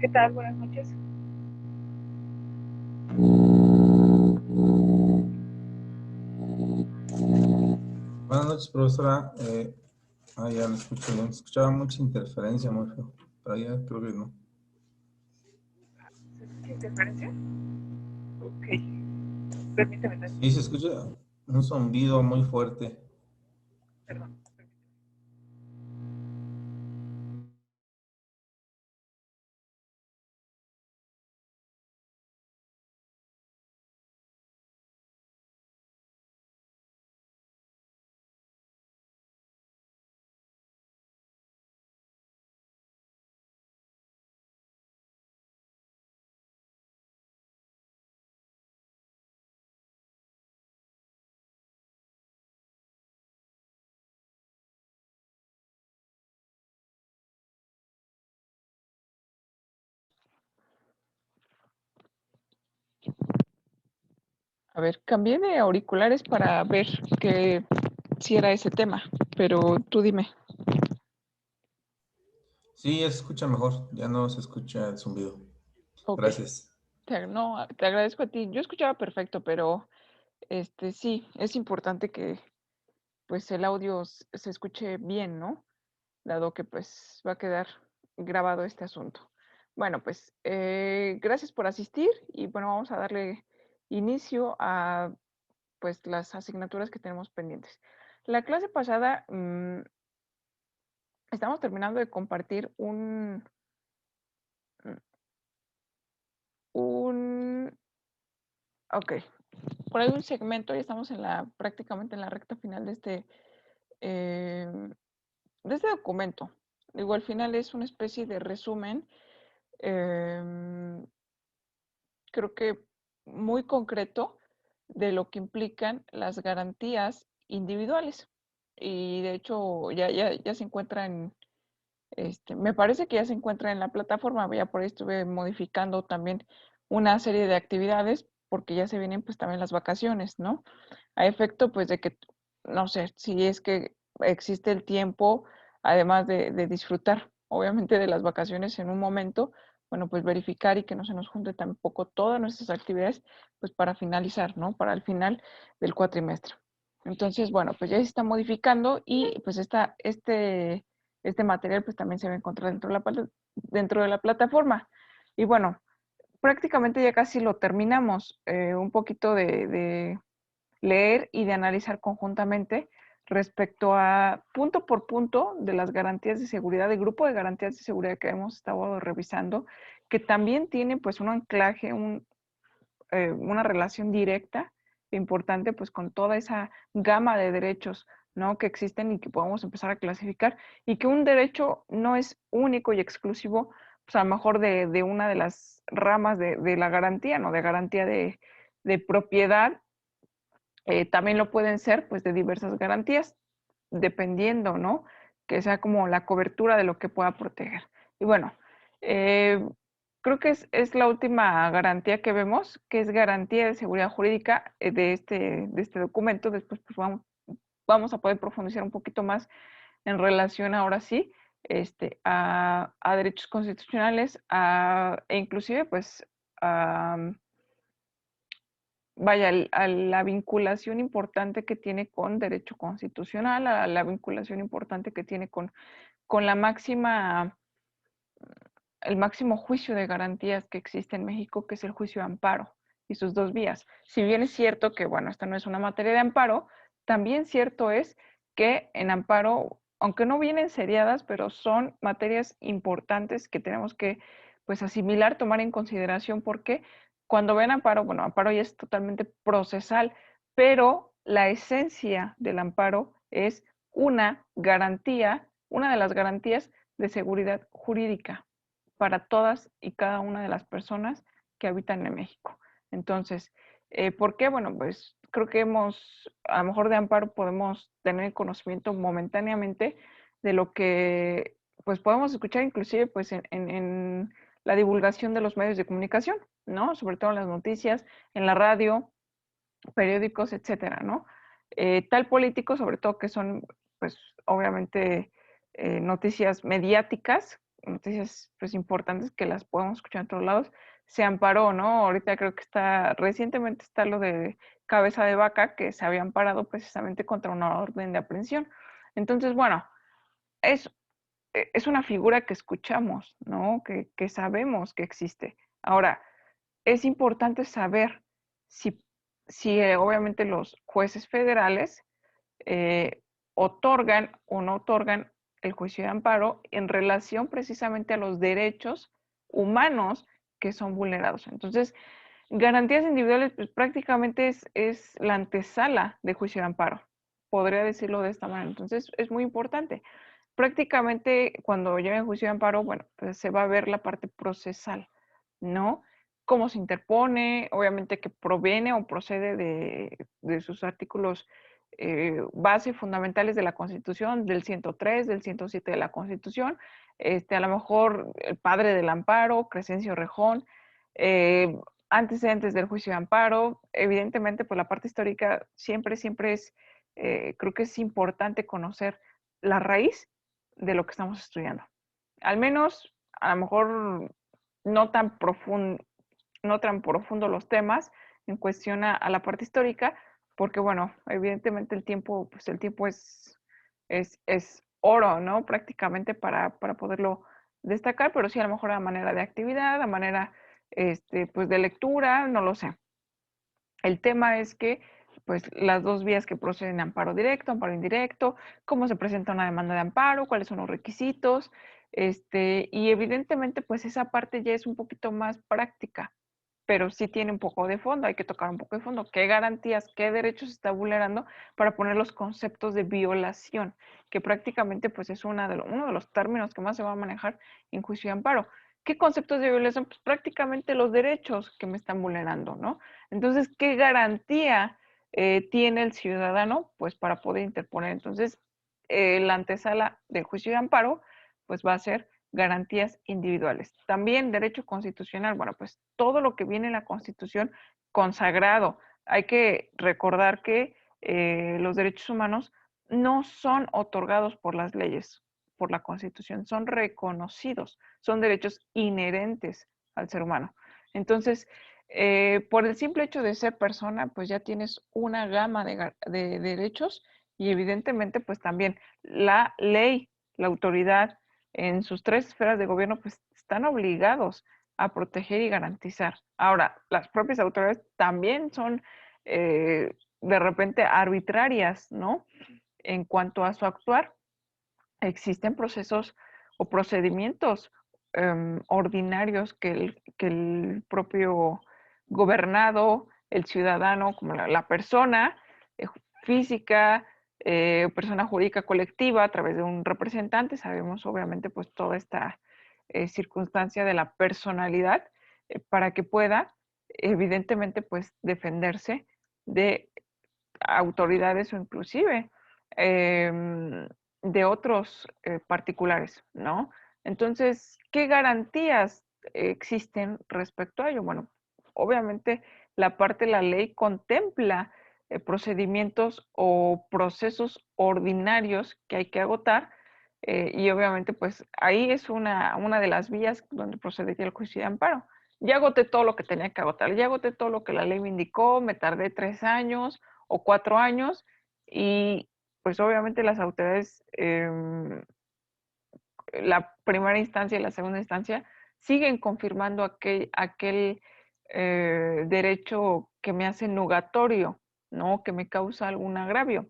¿Qué tal? Buenas noches. Buenas noches, profesora. Ya lo escucho bien. Escuchaba mucha interferencia, muy feo. Pero ya creo que no. ¿Se escucha interferencia? Ok. Permíteme Sí, se tantito. escucha un zumbido muy fuerte. Perdón. A ver, cambié de auriculares para ver que si era ese tema, pero tú dime. Sí, ya se escucha mejor. Ya no se escucha el zumbido. Ok. Gracias. No, te agradezco a ti. Yo escuchaba perfecto, pero sí, es importante que pues el audio se escuche bien, ¿no? Dado que pues va a quedar grabado este asunto. Bueno, pues gracias por asistir y bueno, vamos a darle inicio a pues las asignaturas que tenemos pendientes. La clase pasada estamos terminando de compartir un, ok, por ahí un segmento y estamos en prácticamente en la recta final em, de este documento. Digo, al final es una especie de resumen, em, creo que muy concreto de lo que implican las garantías individuales. Y de hecho ya se encuentra me parece que ya se encuentra en la plataforma, ya por ahí estuve modificando también una serie de actividades porque ya se vienen pues también las vacaciones, ¿no? A efecto pues de que, no sé, si es que existe el tiempo, además de disfrutar obviamente de las vacaciones en un momento, bueno, pues verificar y que no se nos junte tampoco todas nuestras actividades pues para finalizar, ¿no? Para el final del cuatrimestre. Entonces, bueno, pues ya se está modificando y pues este material pues también se va a encontrar dentro de la plataforma. Y bueno, prácticamente ya casi lo terminamos. Un poquito de leer y de analizar conjuntamente respecto a punto por punto de las garantías de seguridad, del grupo de garantías de seguridad que hemos estado revisando, que también tiene pues un anclaje, una relación directa e importante pues con toda esa gama de derechos, ¿no? Que existen y que podemos empezar a clasificar y que un derecho no es único y exclusivo, pues a lo mejor de una de las ramas de la garantía, ¿no? De garantía de propiedad, también lo pueden ser pues de diversas garantías, dependiendo, ¿no? Que sea como la cobertura de lo que pueda proteger. Y bueno, eh, creo que es la última garantía que vemos, que es garantía de seguridad jurídica de este documento. Después pues vamos a poder profundizar un poquito más en relación ahora sí a derechos constitucionales e inclusive pues a, vaya, a la vinculación importante que tiene con derecho constitucional, a la vinculación importante que tiene con la máxima, el máximo juicio de garantías que existe en México, que es el juicio de amparo y sus dos vías. Si bien es cierto que, bueno, esta no es una materia de amparo, también cierto es que en amparo, aunque no vienen seriadas, pero son materias importantes que tenemos que, pues, asimilar, tomar en consideración, porque cuando ven amparo, bueno, amparo ya es totalmente procesal, pero la esencia del amparo es una garantía, una de las garantías de seguridad jurídica para todas y cada una de las personas que habitan en México. Entonces, ¿por qué? Bueno, pues creo que a lo mejor de amparo podemos tener conocimiento momentáneamente de lo que pues podemos escuchar inclusive pues en la divulgación de los medios de comunicación, ¿no? Sobre todo en las noticias, en la radio, periódicos, etcétera, ¿no? Tal político, sobre todo que son, pues, obviamente, noticias mediáticas, noticias pues importantes que las podemos escuchar en todos lados, se amparó, ¿no? Ahorita creo que recientemente está lo de Cabeza de Vaca, que se había amparado precisamente contra una orden de aprehensión. Entonces, bueno, es, es una figura que escuchamos, ¿no? Que sabemos que existe. Ahora, es importante saber si, si obviamente los jueces federales eh, otorgan o no otorgan el juicio de amparo en relación precisamente a los derechos humanos que son vulnerados. Entonces, garantías individuales pues, prácticamente es la antesala de juicio de amparo, podría decirlo de esta manera. Entonces, es muy importante. Prácticamente cuando llegue el juicio de amparo, bueno, pues se va a ver la parte procesal, ¿no? Cómo se interpone, obviamente que proviene o procede de sus artículos base fundamentales de la Constitución, del 103, del 107 de la Constitución, a lo mejor el padre del amparo, Crescencio Rejón, eh, antecedentes del juicio de amparo, evidentemente pues la parte histórica siempre es, creo que es importante conocer la raíz de lo que estamos estudiando. Al menos, a lo mejor no tan profundo, no tan profundo los temas en cuestión a la parte histórica, porque bueno, evidentemente pues el tiempo es oro, ¿no? Prácticamente para poderlo destacar, pero sí a lo mejor a manera de actividad, a manera pues de lectura, no lo sé. El tema es que pues las dos vías que proceden a amparo directo, amparo indirecto, cómo se presenta una demanda de amparo, cuáles son los requisitos, y evidentemente pues esa parte ya es un poquito más práctica, pero sí tiene un poco de fondo, hay que tocar un poco de fondo, qué garantías, qué derechos se está vulnerando para poner los conceptos de violación, que prácticamente pues es uno de los términos que más se va a manejar en juicio de amparo. ¿Qué conceptos de violación? Pues prácticamente los derechos que me están vulnerando, ¿no? Entonces, ¿qué garantía tiene el ciudadano? Pues para poder interponer. Entonces, la antesala del juicio de amparo, pues va a ser garantías individuales. También derecho constitucional, bueno, pues todo lo que viene en la Constitución consagrado. Hay que recordar que los derechos humanos no son otorgados por las leyes, por la Constitución, son reconocidos, son derechos inherentes al ser humano. Entonces, por el simple hecho de ser persona, pues ya tienes una gama de derechos y evidentemente, pues también la ley, la autoridad, en sus tres esferas de gobierno, pues están obligados a proteger y garantizar. Ahora, las propias autoridades también son de repente arbitrarias, ¿no? En cuanto a su actuar, existen procesos o procedimientos ordinarios que el propio gobernado, el ciudadano, como la persona eh, física, persona jurídica colectiva a través de un representante, sabemos obviamente pues toda esta circunstancia de la personalidad para que pueda evidentemente pues defenderse de autoridades o inclusive de otros particulares, ¿no? Entonces, ¿qué garantías existen respecto a ello? Bueno, obviamente la parte de la ley contempla procedimientos o procesos ordinarios que hay que agotar y obviamente pues ahí es una de las vías donde procedería el juicio de amparo. Ya agoté todo lo que tenía que agotar, ya agoté todo lo que la ley me indicó, me tardé 3 años o 4 años y pues obviamente las autoridades, la primera instancia y la segunda instancia, siguen confirmando aquel derecho que me hace nugatorio, ¿no? Que me causa algún agravio.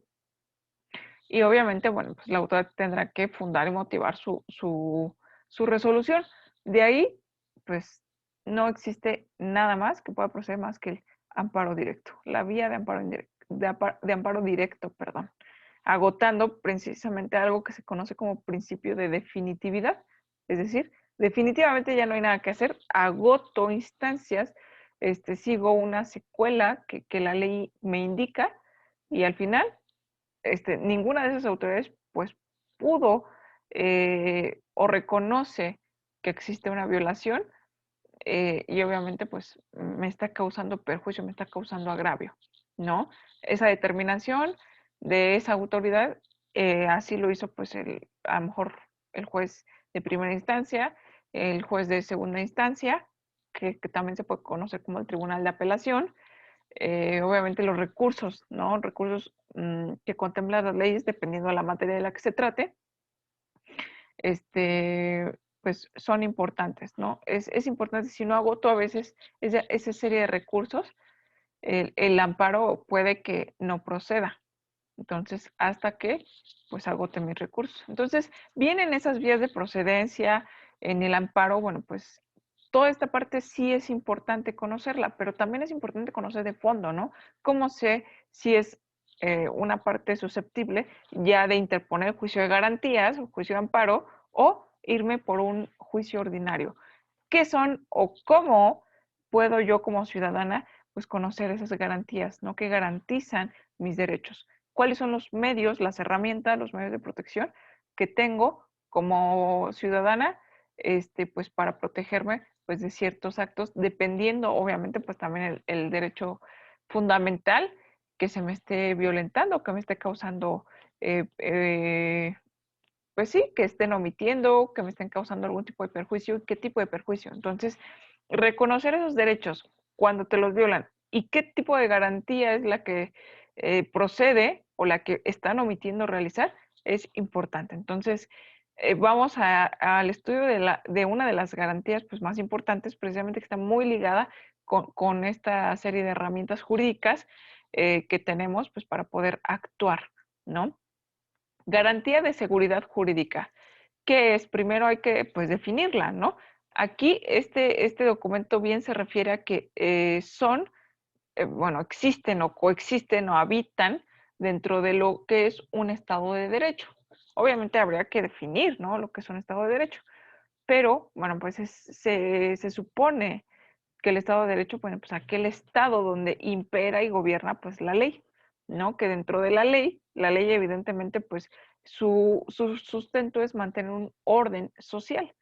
Y obviamente, bueno, pues la autoridad tendrá que fundar y motivar su resolución. De ahí, pues no existe nada más que pueda proceder más que el amparo directo, la vía de amparo, de amparo directo, perdón, agotando precisamente algo que se conoce como principio de definitividad, es decir, definitivamente ya no hay nada que hacer, agoto instancias, sigo una secuela que la ley me indica y al final ninguna de esas autoridades pues pudo o reconoce que existe una violación y obviamente pues me está causando perjuicio, me está causando agravio, ¿no? Esa determinación de esa autoridad así lo hizo pues a lo mejor el juez de primera instancia, el juez de segunda instancia, que también se puede conocer como el tribunal de apelación, obviamente los recursos, ¿no? Recursos que contemplan las leyes dependiendo de la materia de la que se trate, pues son importantes, ¿no? Es importante, si no agoto a veces esa serie de recursos, el amparo puede que no proceda. Entonces, hasta que pues agote mis recursos. Entonces, vienen esas vías de procedencia en el amparo, bueno, pues toda esta parte sí es importante conocerla, pero también es importante conocer de fondo, ¿no? ¿Cómo sé si es una parte susceptible ya de interponer juicio de garantías o juicio de amparo o irme por un juicio ordinario? ¿Qué son o cómo puedo yo como ciudadana pues conocer esas garantías, ¿no? Que garantizan mis derechos. ¿Cuáles son los medios, las herramientas, los medios de protección que tengo como ciudadana, pues para protegerme pues de ciertos actos, dependiendo obviamente pues también el derecho fundamental que se me esté violentando, que me esté causando eh, eh, pues sí, que estén omitiendo, que me estén causando algún tipo de perjuicio, y qué tipo de perjuicio. Entonces, reconocer esos derechos cuando te los violan y qué tipo de garantía es la que procede o la que están omitiendo realizar es importante. Entonces, vamos al estudio de una de las garantías pues, más importantes, precisamente que está muy ligada con esta serie de herramientas jurídicas que tenemos pues, para poder actuar, ¿no? Garantía de seguridad jurídica. ¿Qué es? Primero hay que pues, definirla, ¿no? Aquí este documento bien se refiere a que son, bueno, existen o coexisten o habitan dentro de lo que es un Estado de Derecho. Obviamente habría que definir, ¿no? Lo que es un Estado de Derecho. Pero, bueno, pues se supone que el Estado de Derecho, bueno, pues aquel Estado donde impera y gobierna pues la ley, ¿no? Que dentro de la ley evidentemente pues su sustento es mantener un orden social,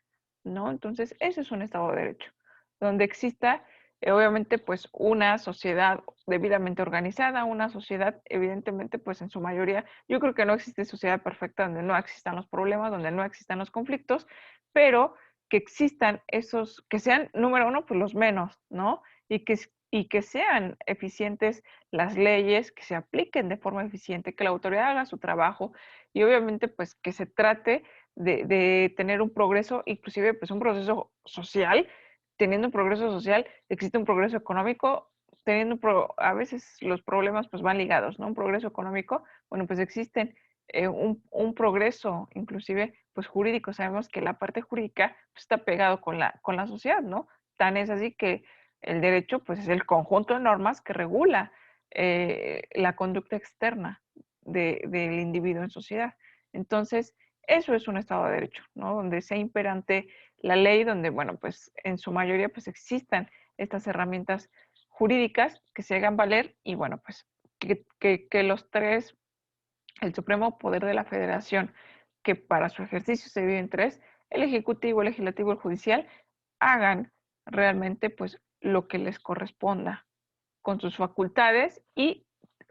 ¿no? Entonces, ese es un Estado de Derecho, donde exista obviamente pues una sociedad debidamente organizada, una sociedad evidentemente pues en su mayoría, yo creo que no existe sociedad perfecta donde no existan los problemas, donde no existan los conflictos, pero que existan esos, que sean, número uno, pues los menos, ¿no? Y que sean eficientes las leyes, que se apliquen de forma eficiente, que la autoridad haga su trabajo y obviamente pues que se trate de tener un progreso, inclusive pues un proceso social. Teniendo un progreso social, existe un progreso económico, a veces los problemas pues van ligados, ¿no? Un progreso económico, bueno, pues existen un progreso, inclusive, pues jurídico. Sabemos que la parte jurídica pues, está pegado con la sociedad, ¿no? Tan es así que el derecho, pues, es el conjunto de normas que regula la conducta externa del individuo en sociedad. Entonces, eso es un Estado de Derecho, ¿no? Donde sea imperante la ley, donde, bueno, pues, en su mayoría, pues, existan estas herramientas jurídicas que se hagan valer y, bueno, pues, que los tres el supremo poder de la federación, que para su ejercicio se divide en tres, el ejecutivo, el legislativo y el judicial, hagan realmente pues lo que les corresponda con sus facultades y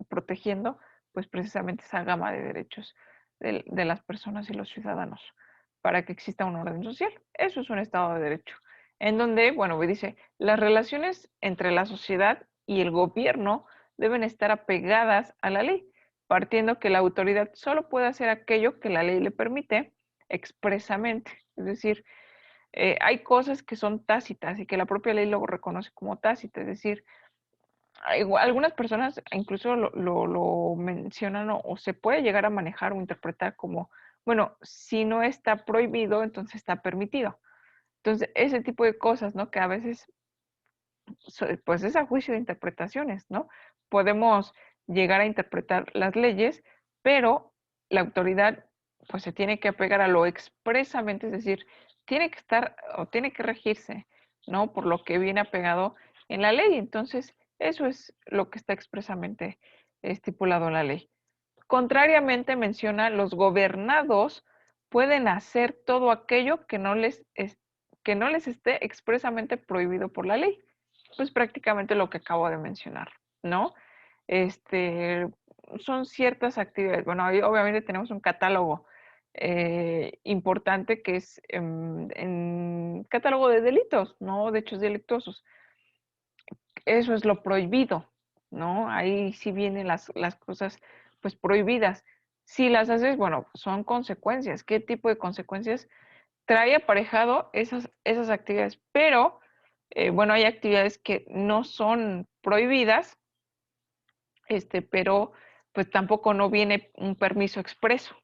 protegiendo pues precisamente esa gama de derechos de las personas y los ciudadanos para que exista un orden social. Eso es un Estado de Derecho, en donde, bueno, dice, las relaciones entre la sociedad y el gobierno deben estar apegadas a la ley, partiendo que la autoridad solo puede hacer aquello que la ley le permite expresamente. Es decir, hay cosas que son tácitas y que la propia ley luego reconoce como tácitas. Es decir, algunas personas incluso lo mencionan o se puede llegar a manejar o interpretar como, bueno, si no está prohibido, entonces está permitido. Entonces, ese tipo de cosas, ¿no? Que a veces, pues es a juicio de interpretaciones, ¿no? Podemos llegar a interpretar las leyes, pero la autoridad, pues se tiene que apegar a lo expresamente, es decir, tiene que estar o tiene que regirse, ¿no? Por lo que viene apegado en la ley. Entonces, eso es lo que está expresamente estipulado en la ley. Contrariamente menciona, los gobernados pueden hacer todo aquello que no les esté expresamente prohibido por la ley. Pues prácticamente lo que acabo de mencionar, ¿no? Este, son ciertas actividades. Bueno, ahí obviamente tenemos un catálogo importante que es en catálogo de delitos, ¿no? De hechos delictuosos. Eso es lo prohibido, ¿no? Ahí sí vienen las cosas pues prohibidas. Si las haces, bueno, son consecuencias. ¿Qué tipo de consecuencias trae aparejado esas actividades? Pero, bueno, hay actividades que no son prohibidas, pero pues tampoco no viene un permiso expreso,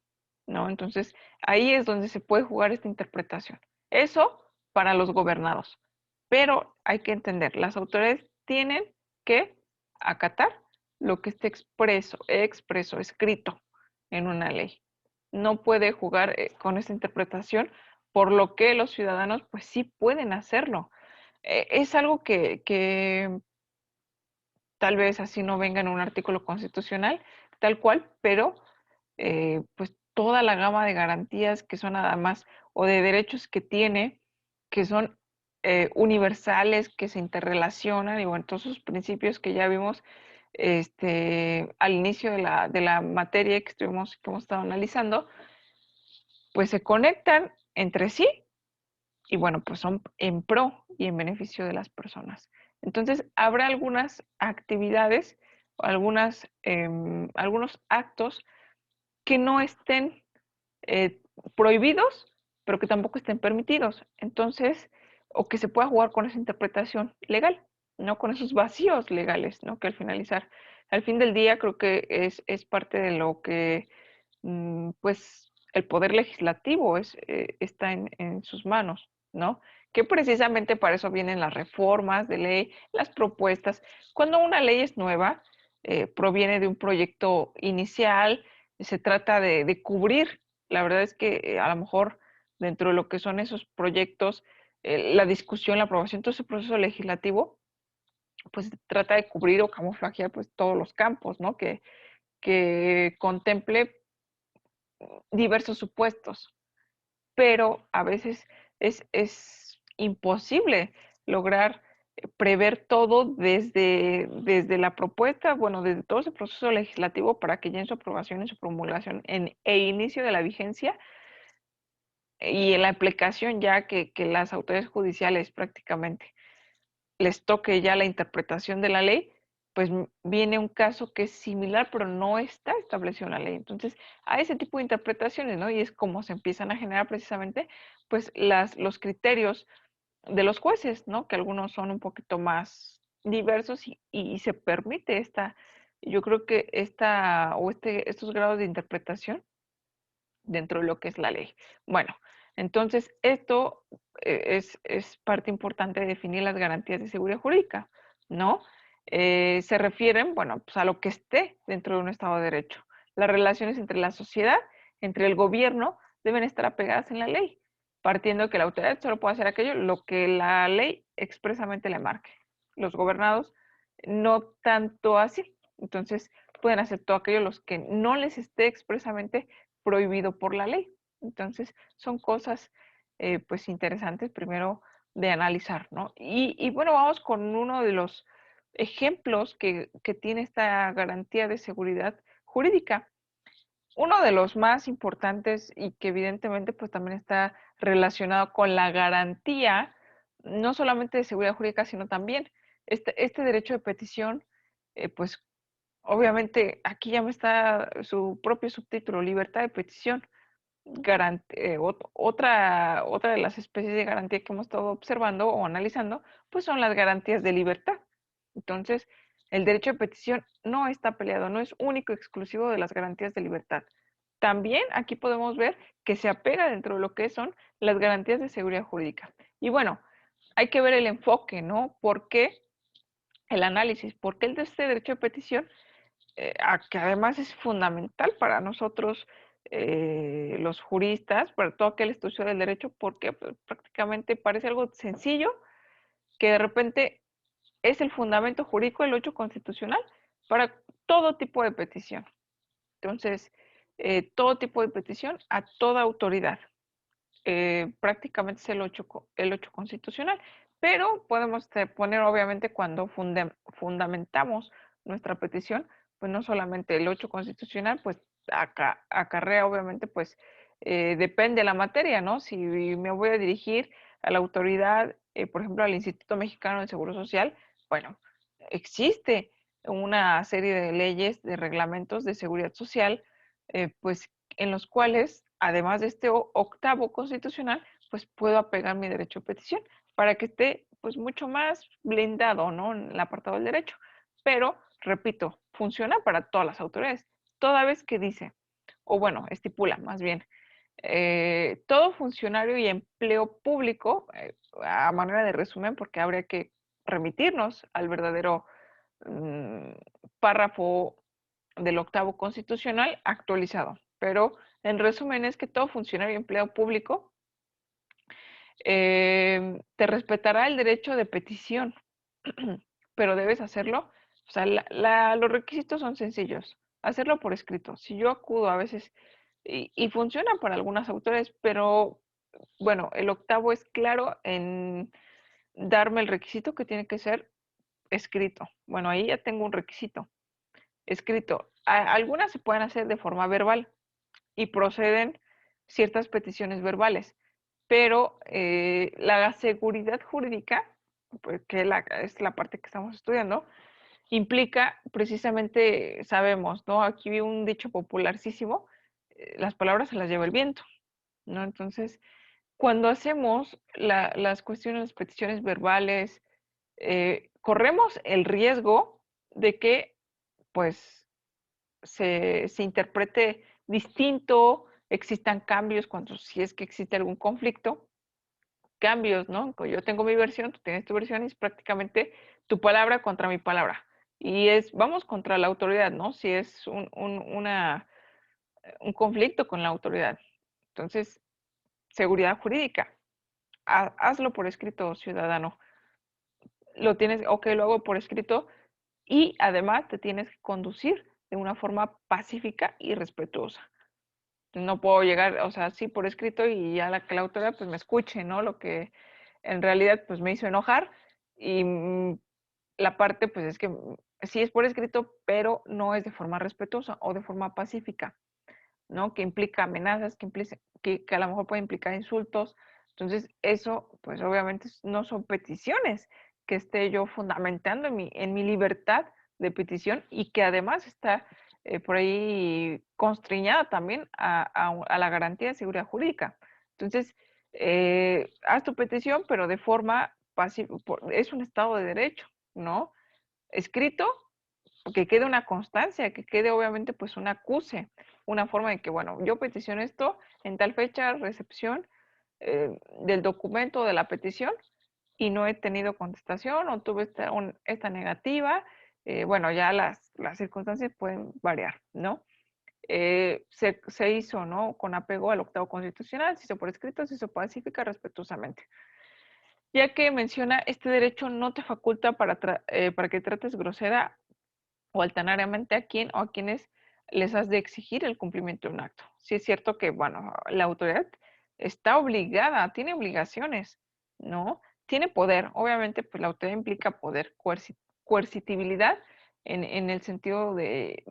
¿no? Entonces, ahí es donde se puede jugar esta interpretación. Eso para los gobernados. Pero hay que entender, las autoridades tienen que acatar lo que esté expreso, escrito en una ley. No puede jugar con esta interpretación, por lo que los ciudadanos pues sí pueden hacerlo. Es algo que tal vez así no venga en un artículo constitucional, tal cual, pero pues toda la gama de garantías que son nada más o de derechos que tiene, que son universales, que se interrelacionan y bueno, todos esos principios que ya vimos al inicio de la materia que hemos estado analizando, pues se conectan entre sí y bueno, pues son en pro y en beneficio de las personas. Entonces, habrá algunas actividades, algunos actos que no estén eh, prohibidos, pero que tampoco estén permitidos. Entonces, o que se pueda jugar con esa interpretación legal, no con esos vacíos legales, ¿no? Que al finalizar, al fin del día creo que es parte de lo que, pues, el poder legislativo está en sus manos, ¿no? Que precisamente para eso vienen las reformas de ley, las propuestas. Cuando una ley es nueva, proviene de un proyecto inicial, se trata de cubrir. La verdad es que a lo mejor dentro de lo que son esos proyectos, la discusión, la aprobación, todo ese proceso legislativo, pues trata de cubrir o camuflajear pues todos los campos, ¿no? Que contemple diversos supuestos, pero a veces es imposible lograr prever todo desde la propuesta, bueno, desde todo ese proceso legislativo para que ya en su aprobación, en su promulgación e inicio de la vigencia y en la aplicación ya que las autoridades judiciales prácticamente les toque ya la interpretación de la ley, pues viene un caso que es similar, pero no está establecido en la ley. Entonces, a ese tipo de interpretaciones, ¿no? Y es como se empiezan a generar precisamente, pues, los criterios de los jueces, ¿no? Que algunos son un poquito más diversos y se permite yo creo que estos grados de interpretación dentro de lo que es la ley. Bueno, entonces esto es parte importante de definir las garantías de seguridad jurídica, ¿no? Se refieren, bueno, pues a lo que esté dentro de un Estado de Derecho. Las relaciones entre la sociedad, entre el gobierno, deben estar apegadas en la ley, partiendo de que la autoridad solo puede hacer aquello lo que la ley expresamente le marque. Los gobernados no tanto así. Entonces, pueden hacer todo aquello los que no les esté expresamente prohibido por la ley. Entonces, son cosas pues interesantes primero de analizar, ¿no? Y bueno, vamos con uno de los ejemplos que tiene esta garantía de seguridad jurídica. Uno de los más importantes y que evidentemente pues también está relacionado con la garantía, no solamente de seguridad jurídica, sino también este derecho de petición, pues obviamente aquí ya me está su propio subtítulo, libertad de petición. Otra de las especies de garantía que hemos estado observando o analizando, pues son las garantías de libertad. Entonces, el derecho de petición no está peleado, no es único y exclusivo de las garantías de libertad. También aquí podemos ver que se apega dentro de lo que son las garantías de seguridad jurídica. Y bueno, hay que ver el enfoque, ¿no? ¿Por qué el análisis? ¿Por qué este derecho de petición que además es fundamental para nosotros los juristas, para todo aquel estudio del derecho, porque pues, prácticamente parece algo sencillo, que de repente es el fundamento jurídico del 8 constitucional para todo tipo de petición. Entonces, todo tipo de petición a toda autoridad. Prácticamente es el 8 constitucional, pero podemos poner obviamente cuando fundamentamos nuestra petición, pues no solamente el 8 constitucional, pues acarrea obviamente pues depende de la materia, ¿no? Si me voy a dirigir a la autoridad, por ejemplo, al Instituto Mexicano del Seguro Social, bueno, existe una serie de leyes, de reglamentos de seguridad social, pues en los cuales, además de este octavo constitucional, pues puedo apegar mi derecho a petición para que esté pues mucho más blindado, ¿no? En el apartado del derecho. Pero, repito, funciona para todas las autoridades, toda vez que dice, o bueno, estipula más bien, todo funcionario y empleo público, a manera de resumen, porque habría que remitirnos al verdadero mm, párrafo del octavo constitucional actualizado. Pero en resumen es que todo funcionario y empleo público te respetará el derecho de petición, pero debes hacerlo. O sea, los requisitos son sencillos. Hacerlo por escrito. Si yo acudo a veces, y funciona para algunas autores, pero bueno, el octavo es claro en darme el requisito que tiene que ser escrito. Bueno, ahí ya tengo un requisito escrito. Algunas se pueden hacer de forma verbal y proceden ciertas peticiones verbales, pero la seguridad jurídica, pues, que es la parte que estamos estudiando, implica precisamente, sabemos, ¿no? Aquí vi un dicho popularísimo, las palabras se las lleva el viento, ¿no? Entonces, cuando hacemos las cuestiones, las peticiones verbales, corremos el riesgo de que, pues, se interprete distinto, existan cambios cuando si es que existe algún conflicto, cambios, ¿no? Yo tengo mi versión, tú tienes tu versión y es prácticamente tu palabra contra mi palabra. Y vamos contra la autoridad, ¿no? Si es un conflicto con la autoridad. Entonces, seguridad jurídica. Hazlo por escrito, ciudadano. Lo tienes, ok, lo hago por escrito y además te tienes que conducir de una forma pacífica y respetuosa. No puedo llegar, o sea, sí por escrito y ya que la autora pues me escuche, ¿no? Lo que en realidad pues me hizo enojar y la parte pues es que sí es por escrito, pero no es de forma respetuosa o de forma pacífica, ¿no? Que implica amenazas, que a lo mejor puede implicar insultos. Entonces, eso, pues obviamente no son peticiones que esté yo fundamentando en mi libertad de petición y que además está por ahí constriñada también a la garantía de seguridad jurídica. Entonces, haz tu petición, pero de forma pasiva, es un estado de derecho, ¿no? Escrito, que quede una constancia, que quede obviamente pues un acuse, una forma de que, bueno, yo peticioné esto en tal fecha, recepción del documento de la petición y no he tenido contestación o tuve esta negativa. Bueno, ya las circunstancias pueden variar, ¿no? Se hizo, ¿no? Con apego al octavo constitucional, se hizo por escrito, se hizo pacífica, respetuosamente. Ya que menciona, este derecho no te faculta para que trates grosera o altanariamente a quién o a quienes les has de exigir el cumplimiento de un acto. Sí es cierto que, bueno, la autoridad está obligada, tiene obligaciones, ¿no? Tiene poder. Obviamente, pues la autoridad implica poder, coercitibilidad en el sentido de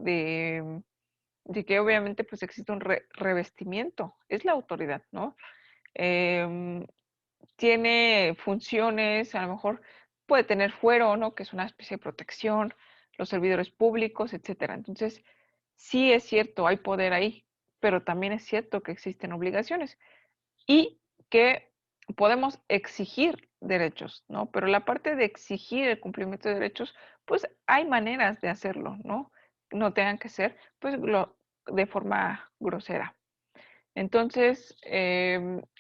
que obviamente pues existe un revestimiento. Es la autoridad, ¿no? Em, Tiene funciones, a lo mejor puede tener fuero, ¿no? Que es una especie de protección, los servidores públicos, etcétera. Entonces, sí es cierto, hay poder ahí, pero también es cierto que existen obligaciones y que podemos exigir derechos, ¿no? Pero la parte de exigir el cumplimiento de derechos, pues hay maneras de hacerlo, ¿no? No tengan que ser, pues, de forma grosera. Entonces,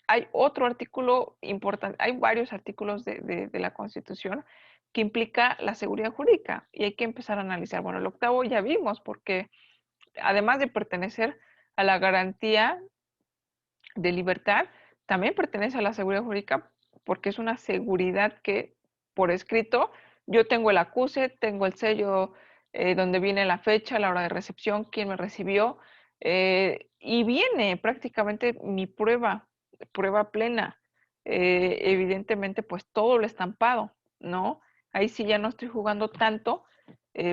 hay otro artículo importante, hay varios artículos de la Constitución que implica la seguridad jurídica y hay que empezar a analizar. Bueno, el octavo ya vimos, porque además de pertenecer a la garantía de libertad, también pertenece a la seguridad jurídica porque es una seguridad que por escrito yo tengo el acuse, tengo el sello donde viene la fecha, la hora de recepción, quién me recibió y viene prácticamente mi prueba plena. Evidentemente, pues todo lo estampado, ¿no? Ahí sí ya no estoy jugando tanto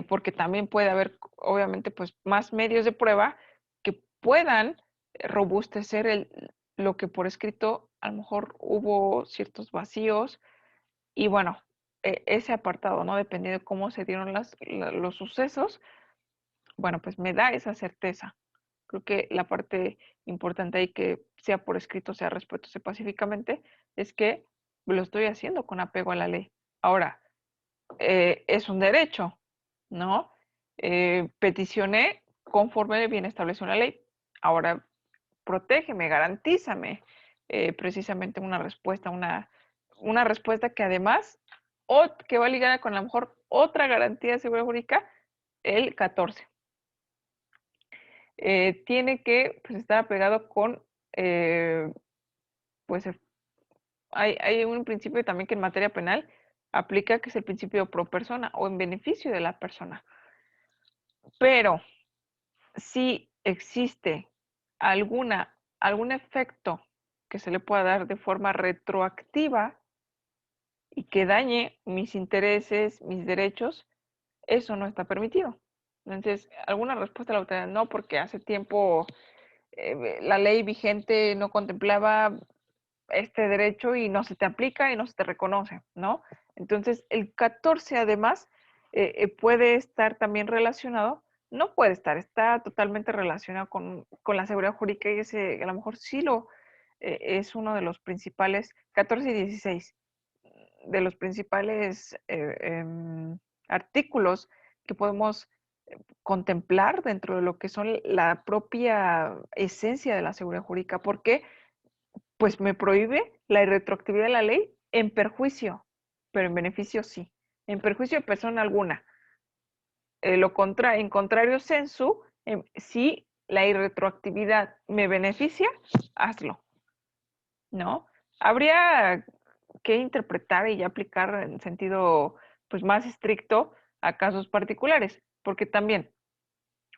porque también puede haber, obviamente, pues más medios de prueba que puedan robustecer lo que por escrito a lo mejor hubo ciertos vacíos y bueno, ese apartado, ¿no? Dependiendo de cómo se dieron los sucesos, bueno, pues me da esa certeza. Creo que la parte importante ahí, que sea por escrito, sea respetuoso pacíficamente, es que lo estoy haciendo con apego a la ley. Ahora, es un derecho, ¿no? Peticioné conforme bien estableció la ley. Ahora, protégeme, garantízame precisamente una respuesta que además, o que va ligada con a lo mejor otra garantía de seguridad jurídica, el 14. Tiene que pues, estar apegado con, pues hay un principio también que en materia penal aplica, que es el principio pro persona o en beneficio de la persona. Pero si existe algún efecto que se le pueda dar de forma retroactiva y que dañe mis intereses, mis derechos, eso no está permitido. Entonces, alguna respuesta a la autoridad no, porque hace tiempo la ley vigente no contemplaba este derecho y no se te aplica y no se te reconoce, ¿no? Entonces, el 14 además puede estar también relacionado, no puede estar, está totalmente relacionado con la seguridad jurídica y ese a lo mejor sí es uno de los principales, 14 y 16, de los principales artículos que podemos contemplar dentro de lo que son la propia esencia de la seguridad jurídica, porque pues me prohíbe la irretroactividad de la ley en perjuicio, pero en beneficio sí, en perjuicio de persona alguna. En contrario sensu, si la irretroactividad me beneficia, hazlo, ¿no? Habría que interpretar y aplicar en sentido pues más estricto a casos particulares, porque también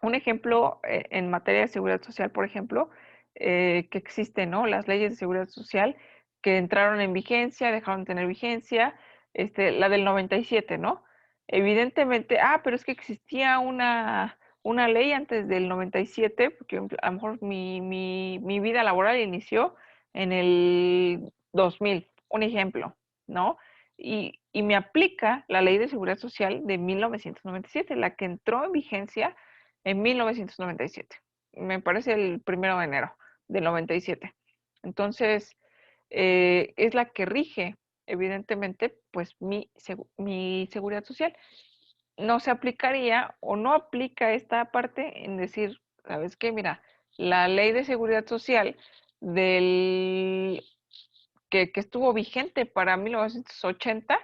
un ejemplo en materia de seguridad social, por ejemplo, que existen, ¿no? Las leyes de seguridad social que entraron en vigencia, dejaron de tener vigencia, la del 97, ¿no? Evidentemente, pero es que existía una ley antes del 97, porque a lo mejor mi vida laboral inició en el 2000, un ejemplo, ¿no? Y me aplica la ley de seguridad social de 1997, la que entró en vigencia en 1997. Me parece el 1 de enero del 97. Entonces, es la que rige, evidentemente, pues mi seguridad social. No se aplicaría o no aplica esta parte en decir, ¿sabes qué? Mira, la ley de seguridad social del que estuvo vigente para 1980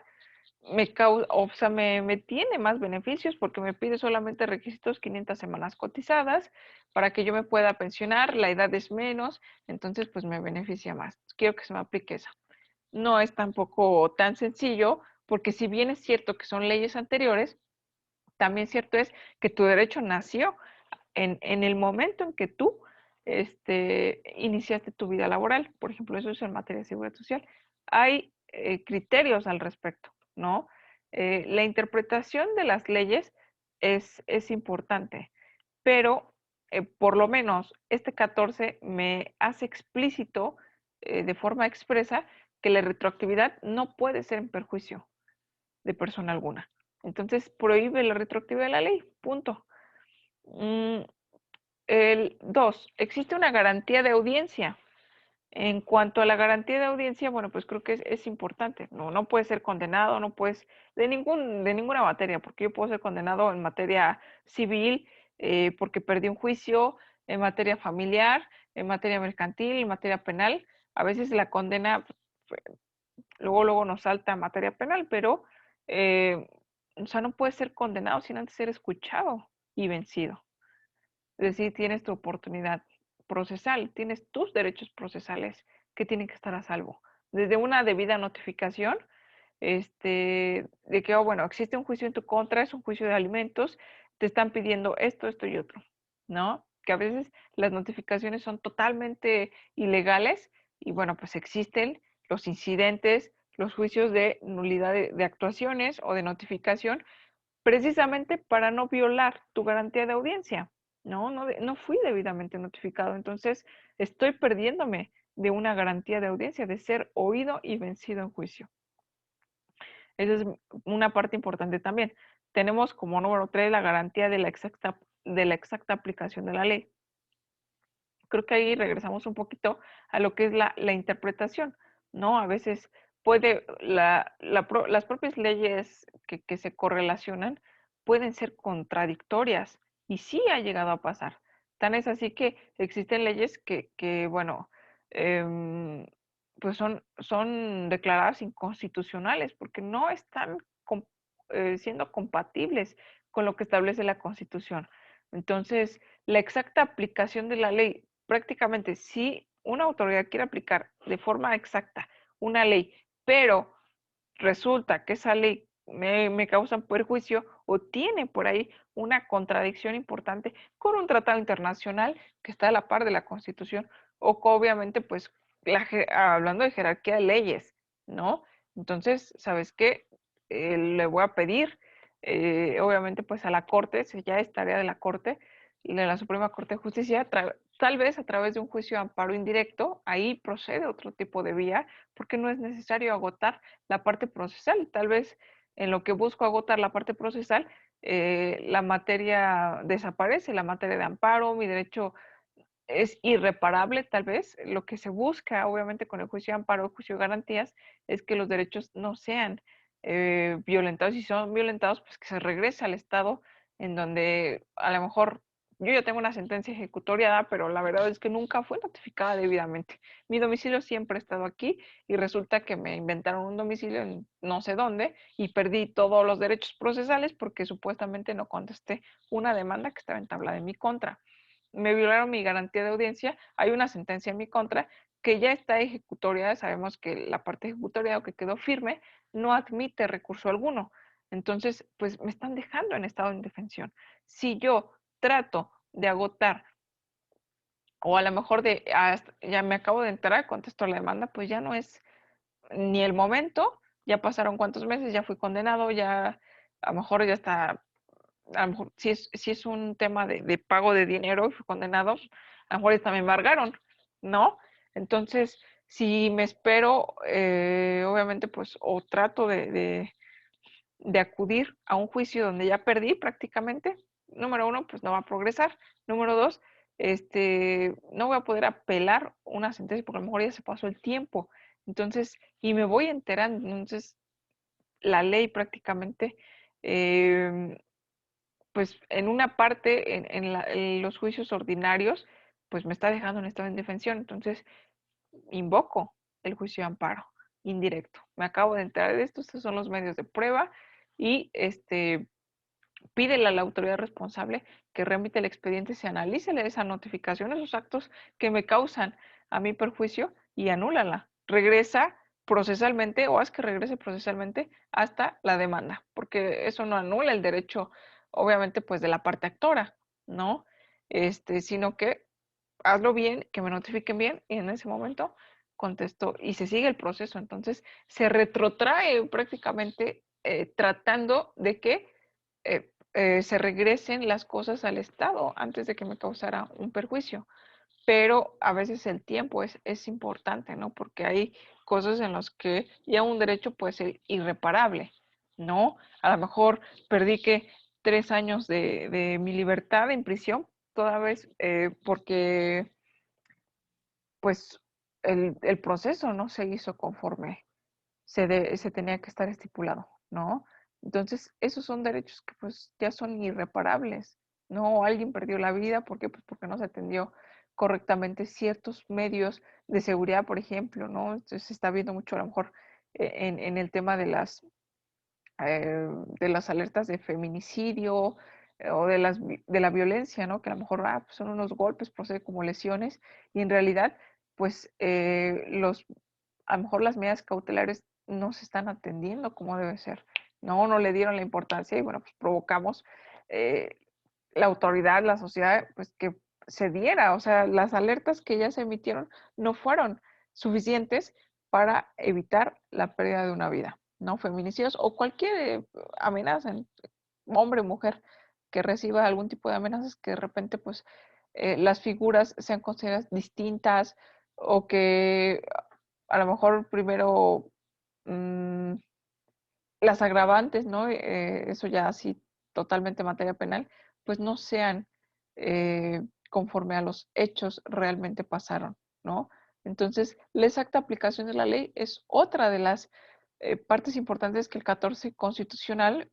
me tiene más beneficios porque me pide solamente requisitos 500 semanas cotizadas para que yo me pueda pensionar, la edad es menos, entonces pues me beneficia más. Quiero que se me aplique esa. No es tampoco tan sencillo porque si bien es cierto que son leyes anteriores, también cierto es que tu derecho nació en el momento en que tú iniciaste tu vida laboral. Por ejemplo, eso es en materia de seguridad social. Hay criterios al respecto, ¿no? La interpretación de las leyes es importante, pero por lo menos este 14 me hace explícito de forma expresa que la retroactividad no puede ser en perjuicio de persona alguna. Entonces prohíbe la retroactividad de la ley, punto. Mm, el 2, existe una garantía de audiencia. En cuanto a la garantía de audiencia, bueno, pues creo que es importante. No puedes ser condenado, no puedes, de ninguna materia, porque yo puedo ser condenado en materia civil, porque perdí un juicio, en materia familiar, en materia mercantil, en materia penal. A veces la condena, luego nos salta a materia penal, pero, o sea, no puedes ser condenado sin antes ser escuchado y vencido. Es decir, tienes tu oportunidad procesal, tienes tus derechos procesales que tienen que estar a salvo. Desde una debida notificación, de que, bueno, existe un juicio en tu contra, es un juicio de alimentos, te están pidiendo esto, esto y otro, ¿no? Que a veces las notificaciones son totalmente ilegales y, bueno, pues existen los incidentes, los juicios de nulidad de actuaciones o de notificación, precisamente para no violar tu garantía de audiencia. No fui debidamente notificado, entonces estoy perdiéndome de una garantía de audiencia, de ser oído y vencido en juicio. Esa es una parte importante también. Tenemos como número 3 la garantía de la exacta aplicación de la ley. Creo que ahí regresamos un poquito a lo que es la interpretación, ¿no? A veces puede, las propias leyes que se correlacionan pueden ser contradictorias y sí ha llegado a pasar. Tan es así que existen leyes que bueno, em, pues son declaradas inconstitucionales porque no están siendo compatibles con lo que establece la Constitución. Entonces, la exacta aplicación de la ley, prácticamente si una autoridad quiere aplicar de forma exacta una ley, pero resulta que esa ley me causa un perjuicio o tiene por ahí una contradicción importante con un tratado internacional que está a la par de la Constitución o que obviamente pues hablando de jerarquía de leyes, ¿no? Entonces, ¿sabes qué? Le voy a pedir, obviamente pues a la Corte, si ya es tarea de la Corte y de la Suprema Corte de Justicia, tal vez a través de un juicio de amparo indirecto, ahí procede otro tipo de vía, porque no es necesario agotar la parte procesal. Tal vez en lo que busco agotar la parte procesal, la materia desaparece, la materia de amparo, mi derecho es irreparable, tal vez. Lo que se busca, obviamente, con el juicio de amparo, el juicio de garantías, es que los derechos no sean violentados. Y si son violentados, pues que se regrese al estado en donde a lo mejor yo ya tengo una sentencia ejecutoriada, pero la verdad es que nunca fue notificada debidamente. Mi domicilio siempre ha estado aquí y resulta que me inventaron un domicilio en no sé dónde y perdí todos los derechos procesales porque supuestamente no contesté una demanda que estaba entablada en mi contra. Me violaron mi garantía de audiencia, hay una sentencia en mi contra que ya está ejecutoriada, sabemos que la parte ejecutoriada o que quedó firme no admite recurso alguno. Entonces, pues me están dejando en estado de indefensión. Si yo trato de agotar o a lo mejor ya me acabo de enterar, contesto la demanda, pues ya no es ni el momento, ya pasaron cuántos meses, ya fui condenado, ya a lo mejor ya está a lo mejor si es un tema de pago de dinero y fui condenado, a lo mejor esta me embargaron, ¿no? Entonces, si me espero, obviamente, pues, o trato de acudir a un juicio donde ya perdí prácticamente, número uno, pues no va a progresar. Número dos, no voy a poder apelar una sentencia porque a lo mejor ya se pasó el tiempo. Entonces, y me voy enterando, entonces la ley prácticamente eh, pues en una parte, en los juicios ordinarios, pues me está dejando en estado de indefensión. Entonces, invoco el juicio de amparo indirecto. Me acabo de enterar de esto, estos son los medios de prueba y pídele a la autoridad responsable que remite el expediente, se analice esa notificación, esos actos que me causan a mi perjuicio y anúlala. Regresa procesalmente o haz que regrese procesalmente hasta la demanda, porque eso no anula el derecho, obviamente, pues de la parte actora, ¿no? Sino que hazlo bien, que me notifiquen bien y en ese momento contesto y se sigue el proceso. Entonces se retrotrae prácticamente tratando de que se regresen las cosas al Estado antes de que me causara un perjuicio. Pero a veces el tiempo es importante, ¿no? Porque hay cosas en las que ya un derecho puede ser irreparable, ¿no? A lo mejor perdí que 3 años de mi libertad en prisión, toda vez porque pues el proceso no se hizo conforme se tenía que estar estipulado, ¿no? Entonces, esos son derechos que pues ya son irreparables, ¿no? Alguien perdió la vida, ¿por qué? Pues porque no se atendió correctamente ciertos medios de seguridad, por ejemplo, ¿no? Entonces se está viendo mucho a lo mejor en el tema de las alertas de feminicidio o de la violencia, ¿no? Que a lo mejor pues son unos golpes, procede como lesiones y en realidad, pues a lo mejor las medidas cautelares no se están atendiendo como debe ser, no le dieron la importancia y bueno, pues provocamos eh, la autoridad, la sociedad, pues que se diera, o sea, las alertas que ya se emitieron no fueron suficientes para evitar la pérdida de una vida, ¿no? Feminicidios o cualquier amenaza, hombre, mujer. que reciba algún tipo de amenazas, que de repente pues las figuras sean consideradas distintas o que a lo mejor primero mm, las agravantes, ¿no? Eso ya así totalmente materia penal, pues no sean conforme a los hechos realmente pasaron, ¿no? Entonces, la exacta aplicación de la ley es otra de las partes importantes que el 14 constitucional,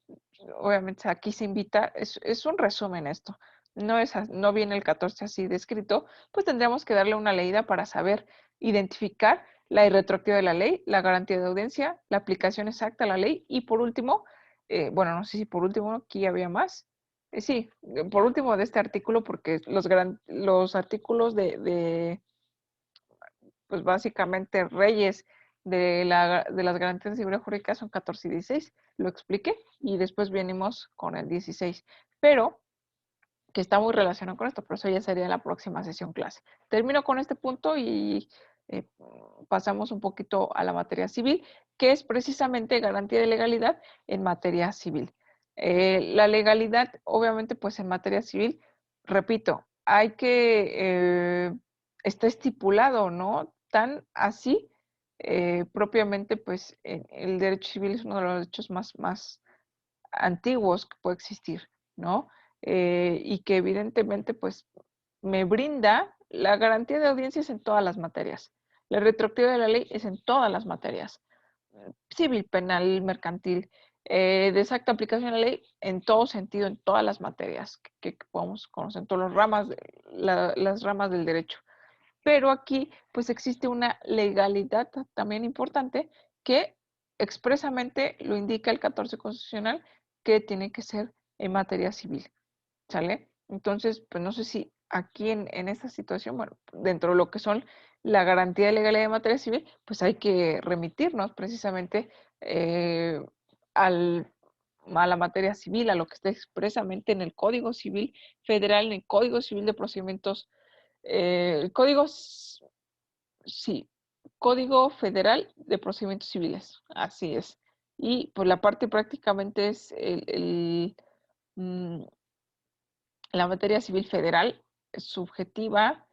obviamente aquí se invita, es un resumen esto, no viene el 14 así descrito, pues tendríamos que darle una leída para saber identificar la irretroactividad de la ley, la garantía de audiencia, la aplicación exacta a la ley y por último, bueno, no sé si por último aquí había más. Sí, por último de este artículo, porque los artículos pues básicamente reyes de las garantías de seguridad jurídica son 14 y 16, lo expliqué, y después venimos con el 16. Pero que está muy relacionado con esto, pero eso ya sería en la próxima sesión clase. Termino con este punto y eh, pasamos un poquito a la materia civil, que es precisamente garantía de legalidad en materia civil. La legalidad, obviamente, pues en materia civil, repito, está estipulado, ¿no? Tan así, propiamente, pues el derecho civil es uno de los derechos más antiguos que puede existir, ¿no? Y que evidentemente pues me brinda la garantía de audiencias en todas las materias. La retroactividad de la ley es en todas las materias, civil, penal, mercantil, de exacta aplicación de la ley en todo sentido, en todas las materias que podamos conocer, en todas las ramas del derecho. Pero aquí pues existe una legalidad también importante que expresamente lo indica el 14 constitucional que tiene que ser en materia civil, ¿sale? Entonces, pues no sé si aquí en esta situación, bueno, dentro de lo que son la garantía de legalidad en materia civil, pues hay que remitirnos precisamente eh, al, a la materia civil, a lo que está expresamente en el Código Civil Federal, en el Código Civil de Procedimientos el código, sí, Código Federal de Procedimientos Civiles, así es. Y pues la parte prácticamente es mm, la materia civil federal, subjetiva,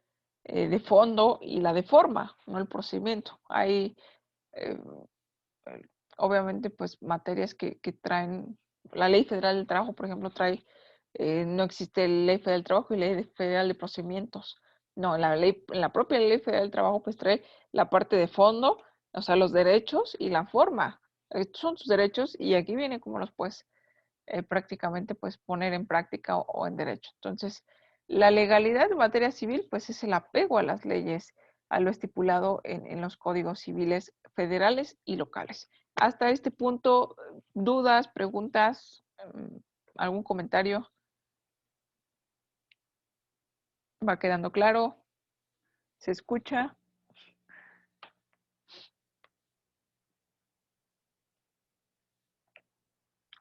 de fondo y la de forma, no el procedimiento. Hay eh, obviamente, pues materias que traen, la Ley Federal del Trabajo, por ejemplo, trae, no existe Ley Federal del Trabajo y Ley Federal de Procedimientos. No, en la propia Ley Federal del Trabajo, pues trae la parte de fondo, o sea, los derechos y la forma. Estos son tus derechos y aquí viene cómo los puedes prácticamente pues poner en práctica o en derecho. Entonces, la legalidad en materia civil pues es el apego a las leyes, a lo estipulado en los códigos civiles federales y locales. Hasta este punto, dudas, preguntas, algún comentario, ¿va quedando claro? ¿Se escucha?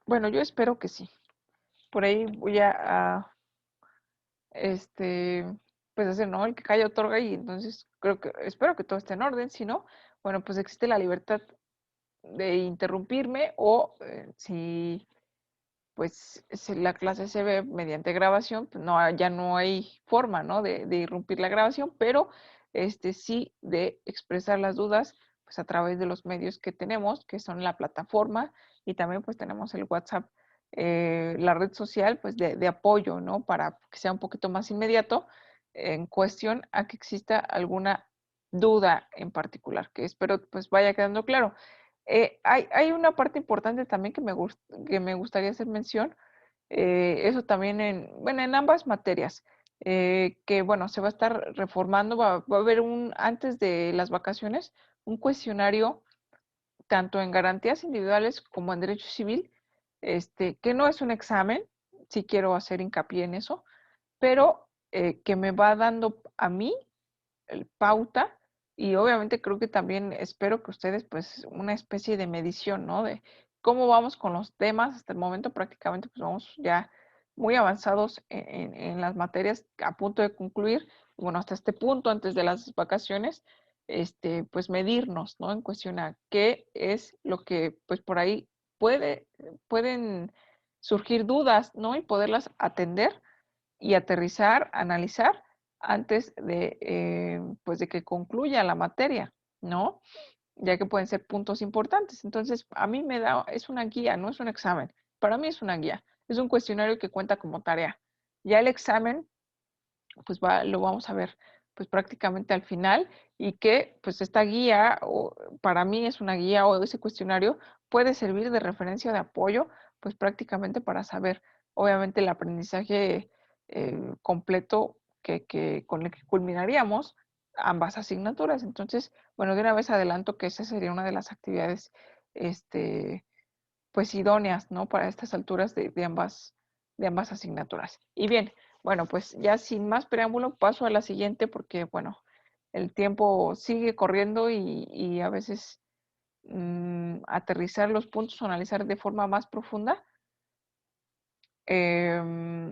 Bueno, yo espero que sí. Por ahí voy este, pues hacer, ¿no? El que calla otorga y entonces espero que todo esté en orden. Si no, bueno, pues existe la libertad de interrumpirme o si pues si la clase se ve mediante grabación, pues no, ya no hay forma, ¿no? De irrumpir la grabación, pero sí de expresar las dudas pues a través de los medios que tenemos, que son la plataforma y también pues tenemos el WhatsApp, la red social pues de apoyo, ¿no? Para que sea un poquito más inmediato en cuestión a que exista alguna duda en particular, que espero pues vaya quedando claro. Hay una parte importante también que me gustaría hacer mención, eso también bueno, en ambas materias, que bueno, se va a estar reformando, va a haber antes de las vacaciones, un cuestionario tanto en garantías individuales como en derecho civil, que no es un examen, si quiero hacer hincapié en eso, pero que me va dando a mí pauta y obviamente creo que también espero que ustedes pues una especie de medición, ¿no? De cómo vamos con los temas hasta el momento prácticamente pues vamos ya muy avanzados en las materias a punto de concluir. Bueno, hasta este punto antes de las vacaciones, pues medirnos, ¿no? En cuestión a qué es lo que pues por ahí pueden surgir dudas, ¿no? Y poderlas atender y aterrizar, analizar antes de, pues de que concluya la materia, ¿no? Ya que pueden ser puntos importantes. Entonces, a mí me da, es una guía, no es un examen. Para mí es una guía, es un cuestionario que cuenta como tarea. Ya el examen, pues lo vamos a ver pues prácticamente al final y que pues esta guía, o para mí es una guía o ese cuestionario puede servir de referencia de apoyo pues prácticamente para saber obviamente el aprendizaje completo con el que culminaríamos ambas asignaturas. Entonces, bueno, de una vez adelanto que esa sería una de las actividades este, pues idóneas, ¿no? Para estas alturas de ambas asignaturas. Y bien, bueno, pues ya sin más preámbulo paso a la siguiente porque, bueno, el tiempo sigue corriendo y a veces aterrizar los puntos o analizar de forma más profunda em,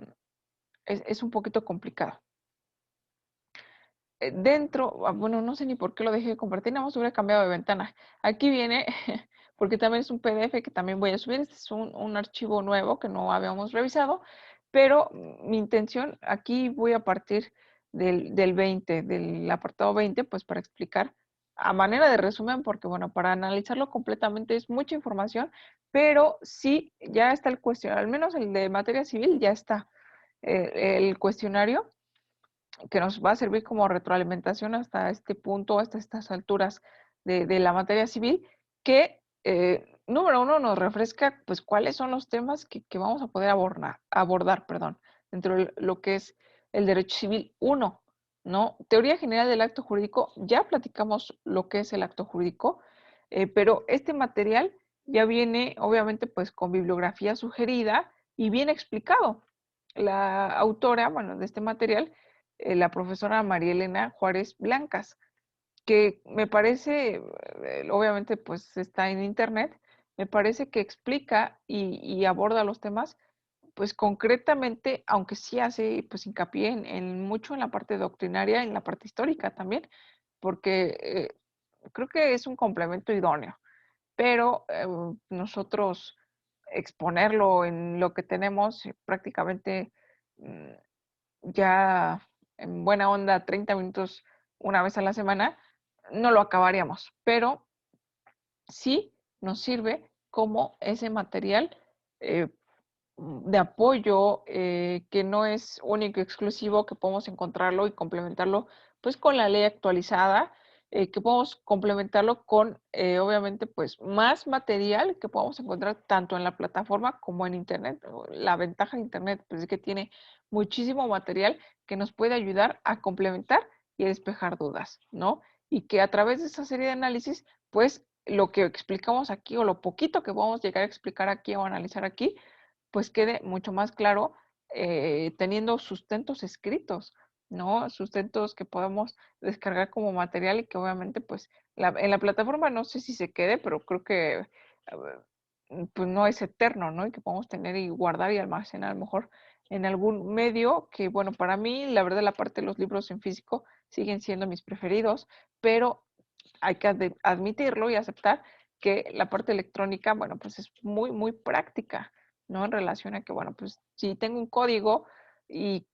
es un poquito complicado. Dentro, bueno, no sé ni por qué lo dejé de compartir, nada más hubiera cambiado de ventana. Aquí viene, porque también es un PDF que también voy a subir, este es un archivo nuevo que no habíamos revisado, pero mi intención, aquí voy a partir del 20, del apartado 20, pues para explicar a manera de resumen, porque bueno, para analizarlo completamente es mucha información, pero sí, ya está el cuestionario, al menos el de materia civil ya está el cuestionario que nos va a servir como retroalimentación hasta este punto, hasta estas alturas de la materia civil, que número uno nos refresca pues cuáles son los temas que vamos a poder abordar, perdón, dentro de lo que es el derecho civil uno, ¿no? Teoría general del acto jurídico, ya platicamos lo que es el acto jurídico, pero este material ya viene obviamente pues con bibliografía sugerida y bien explicado. La autora, bueno, de este material la profesora María Elena Juárez Blancas, que me parece, obviamente pues está en internet, me parece que explica y aborda los temas pues concretamente, aunque sí hace pues hincapié en mucho en la parte doctrinaria, en la parte histórica también, porque creo que es un complemento idóneo, pero nosotros exponerlo en lo que tenemos prácticamente mm, ya en buena onda 30 minutos una vez a la semana, no lo acabaríamos, pero sí nos sirve como ese material eh, de apoyo que no es único y exclusivo, que podemos encontrarlo y complementarlo pues con la ley actualizada, que podemos complementarlo con obviamente pues más material que podamos encontrar tanto en la plataforma como en internet. La ventaja de internet pues es que tiene muchísimo material que nos puede ayudar a complementar y a despejar dudas, ¿no? Y que a través de esa serie de análisis pues lo que explicamos aquí o lo poquito que podemos llegar a explicar aquí o analizar aquí pues quede mucho más claro teniendo sustentos escritos, ¿no? Sustentos que podemos descargar como material y que obviamente pues en la plataforma no sé si se quede, pero creo que pues no es eterno, ¿no? Y que podemos tener y guardar y almacenar a lo mejor en algún medio que, bueno, para mí, la verdad, la parte de los libros en físico siguen siendo mis preferidos, pero hay que admitirlo y aceptar que la parte electrónica, bueno, pues es muy, muy práctica, ¿no? En relación a que, bueno, pues si tengo un código y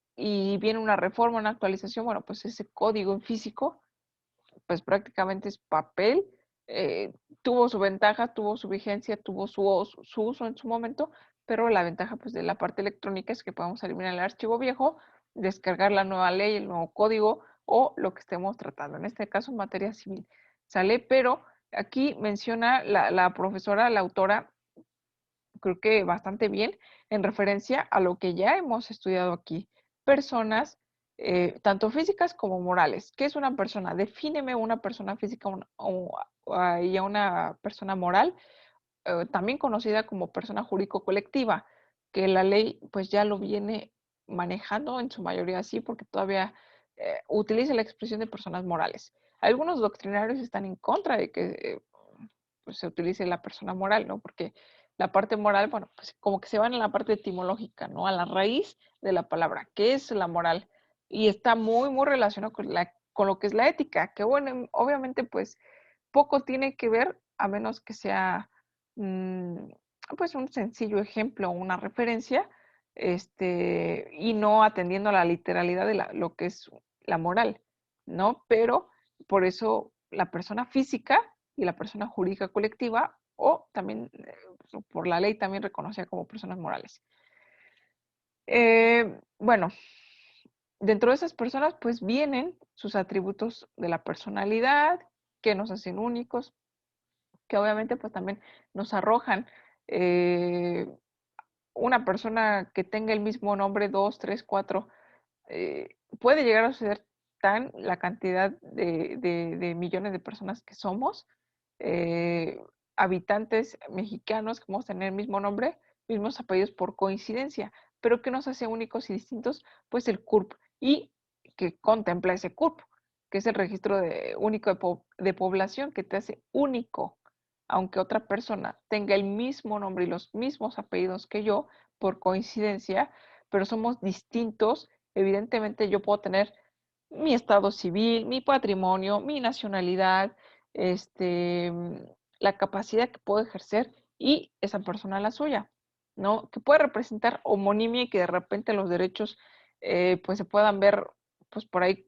viene una reforma, una actualización, bueno, pues ese código en físico, pues prácticamente es papel, tuvo su ventaja, tuvo su vigencia, tuvo su uso en su momento, pero la ventaja pues de la parte electrónica es que podemos eliminar el archivo viejo, descargar la nueva ley, el nuevo código o lo que estemos tratando, en este caso materia civil, ¿sale? Pero aquí menciona la profesora, la autora, creo que bastante bien en referencia a lo que ya hemos estudiado aquí. Personas, tanto físicas como morales. ¿Qué es una persona? Defíneme una persona física y a una persona moral, también conocida como persona jurídico colectiva, que la ley pues ya lo viene manejando en su mayoría así porque todavía utiliza la expresión de personas morales. Algunos doctrinarios están en contra de que pues, se utilice la persona moral, ¿no? Porque la parte moral, bueno, pues como que se van a la parte etimológica, ¿no? A la raíz de la palabra, ¿qué es la moral? Y está muy, muy relacionado con lo que es la ética, que bueno, obviamente pues poco tiene que ver a menos que sea, pues un sencillo ejemplo, una referencia, y no atendiendo a la literalidad de lo que es la moral, ¿no? Pero por eso la persona física y la persona jurídica colectiva, o también por la ley también reconocida como personas morales. Bueno, dentro de esas personas pues vienen sus atributos de la personalidad que nos hacen únicos, que obviamente pues también nos arrojan eh, una persona que tenga el mismo nombre, dos, tres, cuatro, puede llegar a suceder tan la cantidad de millones de personas que somos, eh, habitantes mexicanos que vamos a tener el mismo nombre, mismos apellidos por coincidencia, pero ¿qué nos hace únicos y distintos? Pues el CURP, y que contempla ese CURP, que es el registro único de población, que te hace único, aunque otra persona tenga el mismo nombre y los mismos apellidos que yo, por coincidencia, pero somos distintos. Evidentemente yo puedo tener mi estado civil, mi patrimonio, mi nacionalidad, este, la capacidad que puedo ejercer y esa persona la suya, ¿no? Que puede representar homonimia y que de repente los derechos pues se puedan ver pues por ahí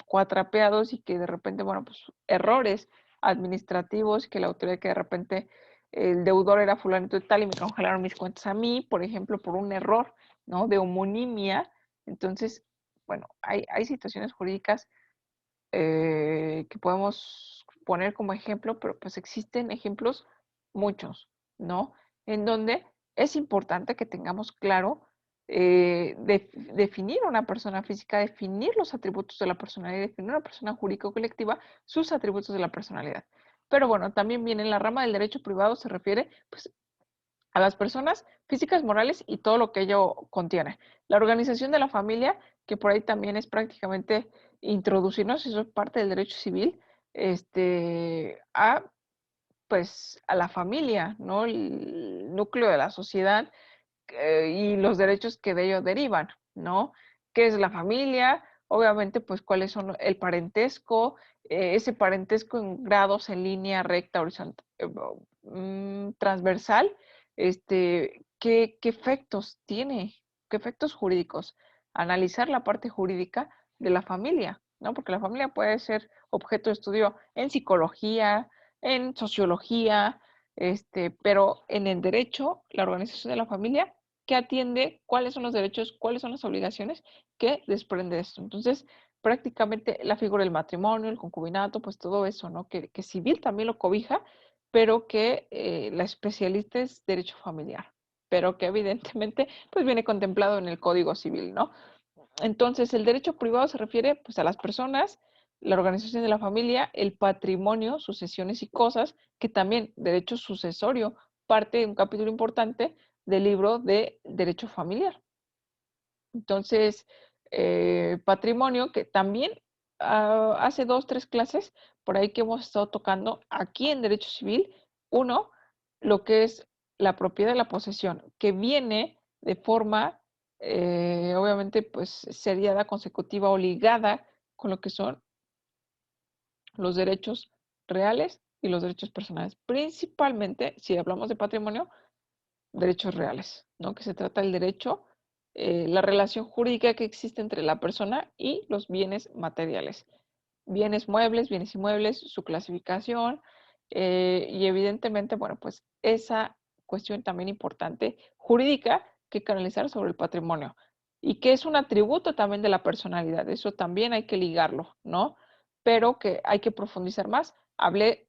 cuatrapeados y que de repente, bueno, pues errores administrativos, que la autoridad que de repente el deudor era fulanito y tal y me congelaron mis cuentas a mí, por ejemplo, por un error, ¿no? De homonimia. Entonces, bueno, hay situaciones jurídicas que podemos poner como ejemplo, pero pues existen ejemplos muchos, ¿no? En donde es importante que tengamos claro definir una persona física, definir los atributos de la personalidad, definir una persona jurídica o colectiva, sus atributos de la personalidad. Pero bueno, también viene en la rama del derecho privado, se refiere pues, a las personas físicas, morales y todo lo que ello contiene. La organización de la familia, que por ahí también es prácticamente introducirnos, eso es parte del derecho civil, a, pues, a la familia, ¿no? El núcleo de la sociedad y los derechos que de ello derivan, ¿no? ¿Qué es la familia? Obviamente, pues, cuáles son el parentesco, ese parentesco en grados, en línea, recta, horizontal, transversal, ¿qué efectos tiene? ¿Qué efectos jurídicos? Analizar la parte jurídica de la familia, ¿no? Porque la familia puede ser objeto de estudio en psicología, en sociología, pero en el derecho, la organización de la familia que atiende cuáles son los derechos, cuáles son las obligaciones que desprende esto. Entonces, prácticamente la figura del matrimonio, el concubinato, pues todo eso, ¿no? Que civil también lo cobija, pero que la especialista es derecho familiar, pero que evidentemente pues viene contemplado en el Código Civil, ¿no? Entonces, el derecho privado se refiere pues a las personas, la organización de la familia, el patrimonio, sucesiones y cosas, que también derecho sucesorio, parte de un capítulo importante del libro de derecho familiar. Entonces, patrimonio, que también hace 2, 3 clases por ahí que hemos estado tocando aquí en derecho civil. Uno, lo que es la propiedad de la posesión, que viene de forma, obviamente, pues seriada, consecutiva o ligada con lo que son los derechos reales y los derechos personales. Principalmente, si hablamos de patrimonio, derechos reales, ¿no? Que se trata del derecho, la relación jurídica que existe entre la persona y los bienes materiales. Bienes muebles, bienes inmuebles, su clasificación, y evidentemente, bueno, pues esa cuestión también importante jurídica que canalizar sobre el patrimonio y que es un atributo también de la personalidad, eso también hay que ligarlo, ¿no? Pero que hay que profundizar más.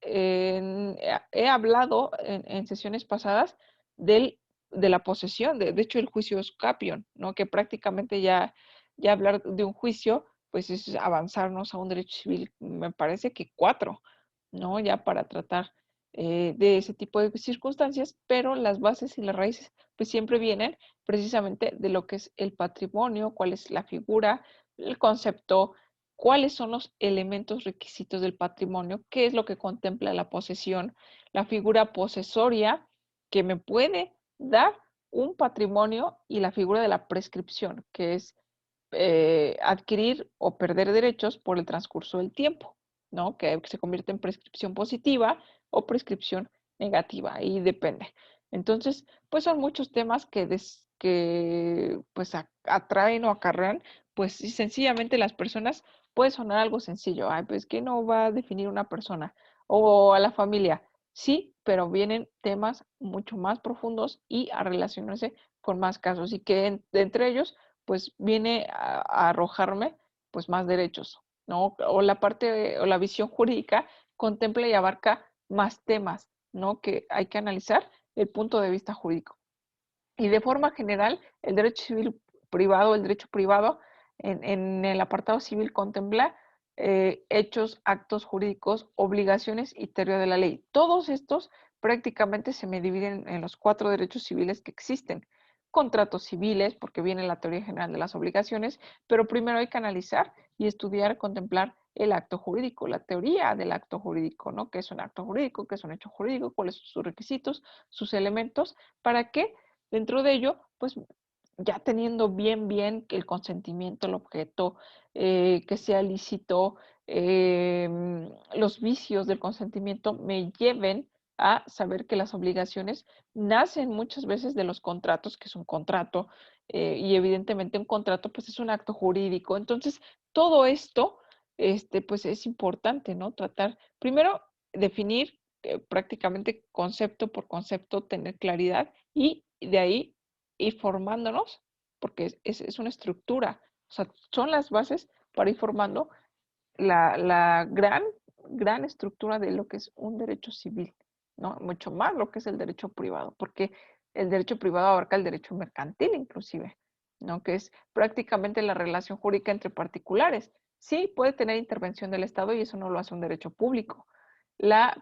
He hablado en sesiones pasadas del, de la posesión, de hecho el juicio Escapión, ¿no? Que prácticamente ya hablar de un juicio pues es avanzarnos a un derecho civil, me parece que 4, ¿no? Ya para tratar de ese tipo de circunstancias, pero las bases y las raíces pues siempre vienen precisamente de lo que es el patrimonio, cuál es la figura, el concepto, cuáles son los elementos requisitos del patrimonio, qué es lo que contempla la posesión, la figura posesoria que me puede dar un patrimonio y la figura de la prescripción, que es adquirir o perder derechos por el transcurso del tiempo, ¿no? Que se convierte en prescripción positiva o prescripción negativa, ahí depende. Entonces, pues son muchos temas que pues atraen o acarrean, pues sí, sencillamente las personas, puede sonar algo sencillo, ay, pues que no va a definir una persona o a la familia. Sí, pero vienen temas mucho más profundos y a relacionarse con más casos y que de entre ellos, pues viene a arrojarme pues más derechos, ¿no? O la parte o la visión jurídica contempla y abarca más temas, ¿no? Que hay que analizar el punto de vista jurídico. Y de forma general, el derecho civil privado, el derecho privado, en el apartado civil contempla hechos, actos jurídicos, obligaciones y teoría de la ley. Todos estos prácticamente se me dividen en los 4 derechos civiles que existen. Contratos civiles, porque viene la teoría general de las obligaciones, pero primero hay que analizar y estudiar, contemplar el acto jurídico, la teoría del acto jurídico, ¿no? ¿Qué es un acto jurídico? ¿Qué es un hecho jurídico? ¿Cuáles son sus requisitos, sus elementos? ¿Para qué? Dentro de ello, pues ya teniendo bien el consentimiento, el objeto, que sea lícito, los vicios del consentimiento me lleven a saber que las obligaciones nacen muchas veces de los contratos, que es un contrato, y evidentemente un contrato pues es un acto jurídico. Entonces, todo esto, pues es importante, ¿no? Tratar, primero, definir prácticamente concepto por concepto, tener claridad y de ahí ir formándonos, porque es una estructura, o sea, son las bases para ir formando la gran estructura de lo que es un derecho civil, ¿no? Mucho más lo que es el derecho privado, porque el derecho privado abarca el derecho mercantil inclusive, ¿no? Que es prácticamente la relación jurídica entre particulares. Sí, puede tener intervención del Estado y eso no lo hace un derecho público.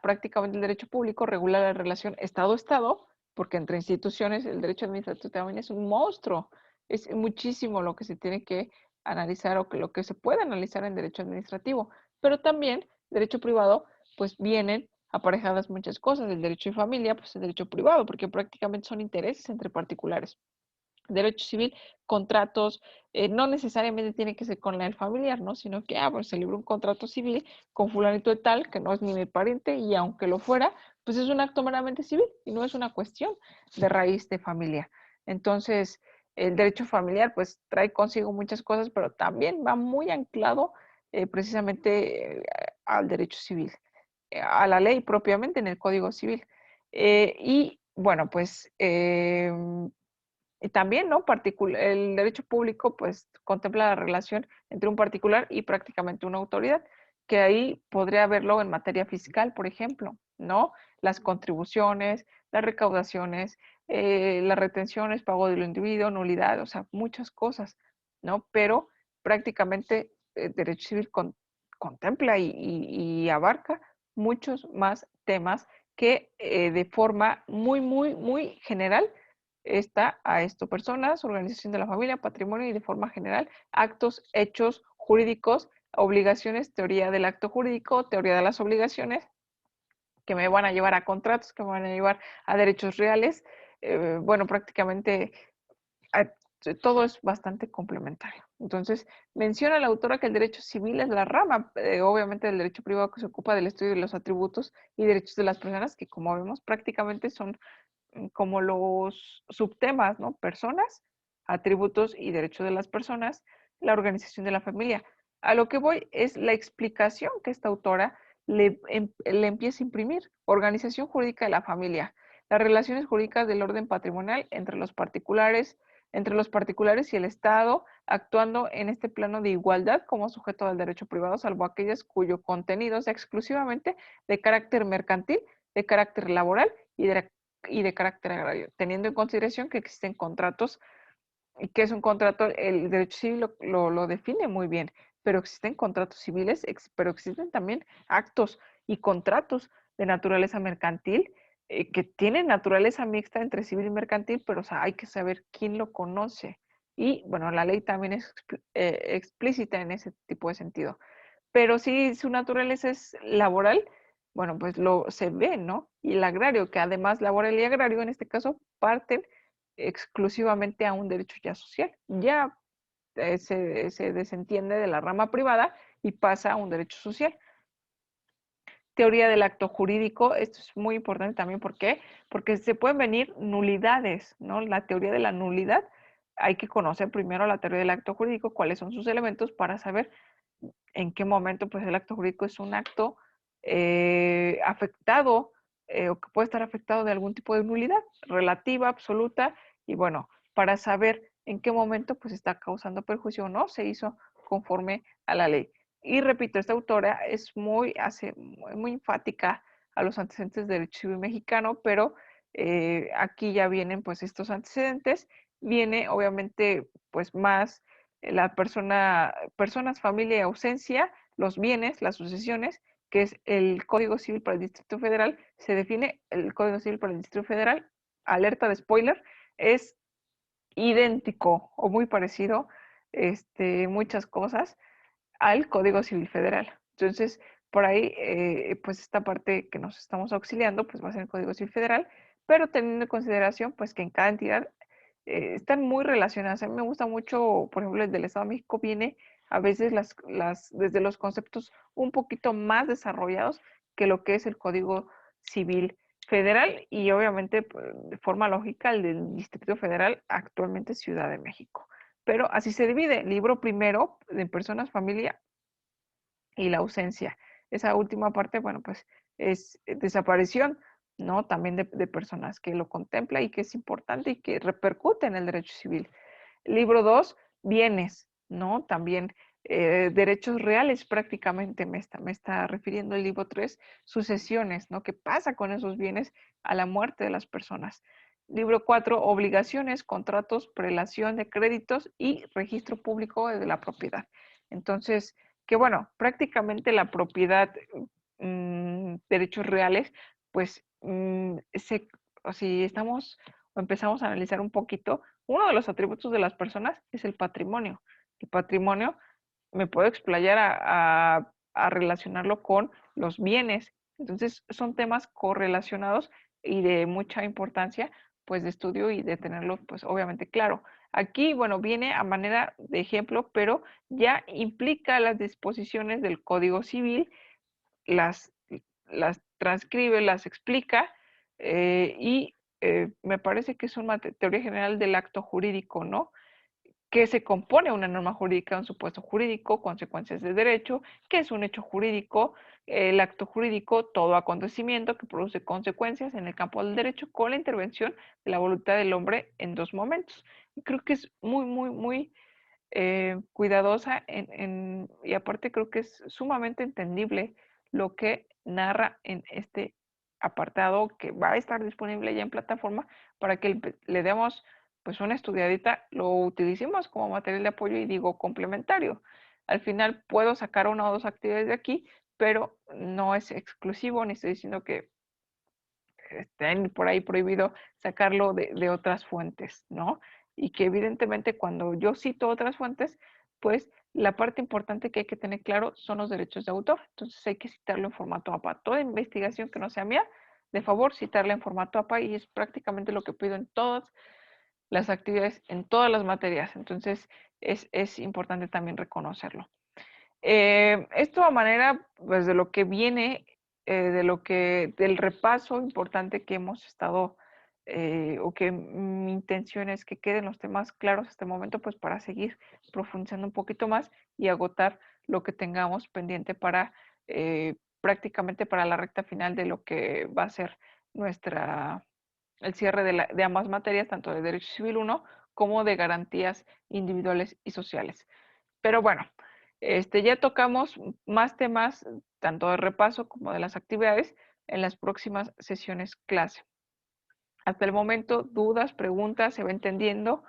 Prácticamente el derecho público regula la relación Estado-Estado, porque entre instituciones el derecho administrativo también es un monstruo. Es muchísimo lo que se tiene que analizar o que lo que se puede analizar en derecho administrativo, pero también derecho privado, pues vienen aparejadas muchas cosas. El derecho de familia, pues el derecho privado, porque prácticamente son intereses entre particulares. Derecho civil, contratos, no necesariamente tiene que ser con el familiar, ¿no? Sino que, pues celebró un contrato civil con fulanito de tal, que no es ni mi pariente, y aunque lo fuera, pues es un acto meramente civil y no es una cuestión de raíz de familia. Entonces, el derecho familiar, pues trae consigo muchas cosas, pero también va muy anclado precisamente al derecho civil, a la ley propiamente en el Código Civil. Y bueno, pues y también, ¿no? El derecho público, pues, contempla la relación entre un particular y prácticamente una autoridad, que ahí podría verlo en materia fiscal, por ejemplo, ¿no? Las contribuciones, las recaudaciones, las retenciones, pago del individuo, nulidad, o sea, muchas cosas, ¿no? Pero prácticamente el derecho civil contempla y abarca muchos más temas que de forma muy general está a esto, personas, organización de la familia, patrimonio y de forma general, actos, hechos jurídicos, obligaciones, teoría del acto jurídico, teoría de las obligaciones, que me van a llevar a contratos, que me van a llevar a derechos reales. Bueno, prácticamente a, todo es bastante complementario. Entonces, menciona la autora que el derecho civil es la rama, obviamente, del derecho privado que se ocupa del estudio de los atributos y derechos de las personas, que como vemos prácticamente son como los subtemas, ¿no? Personas, atributos y derechos de las personas, la organización de la familia. A lo que voy es la explicación que esta autora le empieza a imprimir. Organización jurídica de la familia. Las relaciones jurídicas del orden patrimonial entre los particulares y el Estado, actuando en este plano de igualdad como sujeto del derecho privado, salvo aquellas cuyo contenido sea exclusivamente de carácter mercantil, de carácter laboral y de carácter agrario, teniendo en consideración que existen contratos y que es un contrato, el derecho civil lo define muy bien, pero existen contratos civiles, pero existen también actos y contratos de naturaleza mercantil que tienen naturaleza mixta entre civil y mercantil, pero o sea, hay que saber quién lo conoce. Y bueno, la ley también es explícita en ese tipo de sentido. Pero si su naturaleza es laboral, bueno, pues se ve, ¿no? Y el agrario, que además laboral y agrario en este caso parten exclusivamente a un derecho ya social. Ya se desentiende de la rama privada y pasa a un derecho social. teoría del acto jurídico. Esto es muy importante también. ¿Por qué? Porque se pueden venir nulidades, ¿no? La teoría de la nulidad. Hay que conocer primero la teoría del acto jurídico, cuáles son sus elementos para saber en qué momento pues el acto jurídico es un acto afectado o que puede estar afectado de algún tipo de nulidad relativa, absoluta, y bueno, para saber en qué momento pues está causando perjuicio o no se hizo conforme a la ley. Y repito, esta autora es muy enfática a los antecedentes del derecho civil mexicano, pero aquí ya vienen pues estos antecedentes, viene obviamente pues más la personas, familia y ausencia, los bienes, las sucesiones, que es el Código Civil para el Distrito Federal, se define el Código Civil para el Distrito Federal, alerta de spoiler, es idéntico o muy parecido, muchas cosas, al Código Civil Federal. Entonces, por ahí, pues esta parte que nos estamos auxiliando, pues va a ser el Código Civil Federal, pero teniendo en consideración, pues que en cada entidad están muy relacionadas. A mí me gusta mucho, por ejemplo, el del Estado de México viene a veces desde los conceptos un poquito más desarrollados que lo que es el Código Civil Federal y obviamente pues, de forma lógica el del Distrito Federal, actualmente Ciudad de México. Pero así se divide, libro primero de personas, familia y la ausencia. Esa última parte, bueno, pues es desaparición, ¿no? También de personas que lo contempla y que es importante y que repercute en el derecho civil. Libro 2, bienes, ¿no? También derechos reales prácticamente me está refiriendo el libro 3, sucesiones, ¿no? ¿Qué pasa con esos bienes a la muerte de las personas? Libro 4, obligaciones, contratos, prelación de créditos y registro público de la propiedad. Entonces, que bueno, prácticamente la propiedad, derechos reales, pues si estamos o empezamos a analizar un poquito, uno de los atributos de las personas es el patrimonio. El patrimonio me puedo explayar a relacionarlo con los bienes. Entonces, son temas correlacionados y de mucha importancia, pues, de estudio y de tenerlo, pues, obviamente claro. Aquí, bueno, viene a manera de ejemplo, pero ya implica las disposiciones del Código Civil, las, las transcribe, las explica y me parece que es una teoría general del acto jurídico, ¿no? Que se compone una norma jurídica, un supuesto jurídico, consecuencias de derecho, que es un hecho jurídico, el acto jurídico, todo acontecimiento que produce consecuencias en el campo del derecho con la intervención de la voluntad del hombre en dos momentos. Y creo que es muy, muy, muy cuidadosa y aparte creo que es sumamente entendible lo que narra en este apartado que va a estar disponible ya en plataforma para que le demos pues una estudiadita, lo utilicemos como material de apoyo y digo complementario. Al final puedo sacar una o dos actividades de aquí, pero no es exclusivo, ni estoy diciendo que estén por ahí prohibido sacarlo de otras fuentes, ¿no? Y que evidentemente cuando yo cito otras fuentes, pues la parte importante que hay que tener claro son los derechos de autor. Entonces hay que citarlo en formato APA. Toda investigación que no sea mía, de favor, citarla en formato APA y es prácticamente lo que pido en todas las actividades, en todas las materias. Entonces es importante también reconocerlo. Esto a manera pues, de lo que viene, del repaso importante que hemos estado, o que mi intención es que queden los temas claros hasta el momento, pues para seguir profundizando un poquito más y agotar lo que tengamos pendiente para prácticamente para la recta final de lo que va a ser el cierre de ambas materias, tanto de Derecho Civil 1 como de garantías individuales y sociales. Pero bueno, ya tocamos más temas, tanto de repaso como de las actividades, en las próximas sesiones clase. Hasta el momento, dudas, preguntas, se va entendiendo,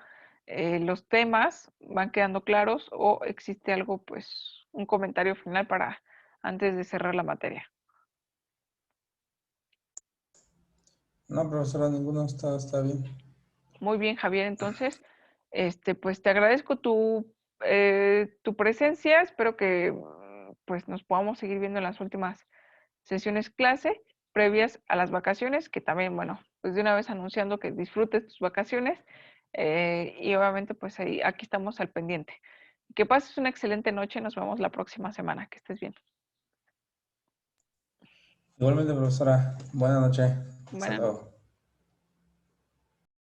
los temas van quedando claros o existe algo, pues, un comentario final para antes de cerrar la materia. No, profesora, ninguno está bien. Muy bien, Javier, entonces, pues te agradezco tu presencia, espero que pues nos podamos seguir viendo en las últimas sesiones clase previas a las vacaciones, que también, bueno, pues de una vez anunciando que disfrutes tus vacaciones y obviamente pues ahí, aquí estamos al pendiente. Que pases una excelente noche, nos vemos la próxima semana, que estés bien. Igualmente, profesora. Buenas noches. Hasta Buenas noches. luego.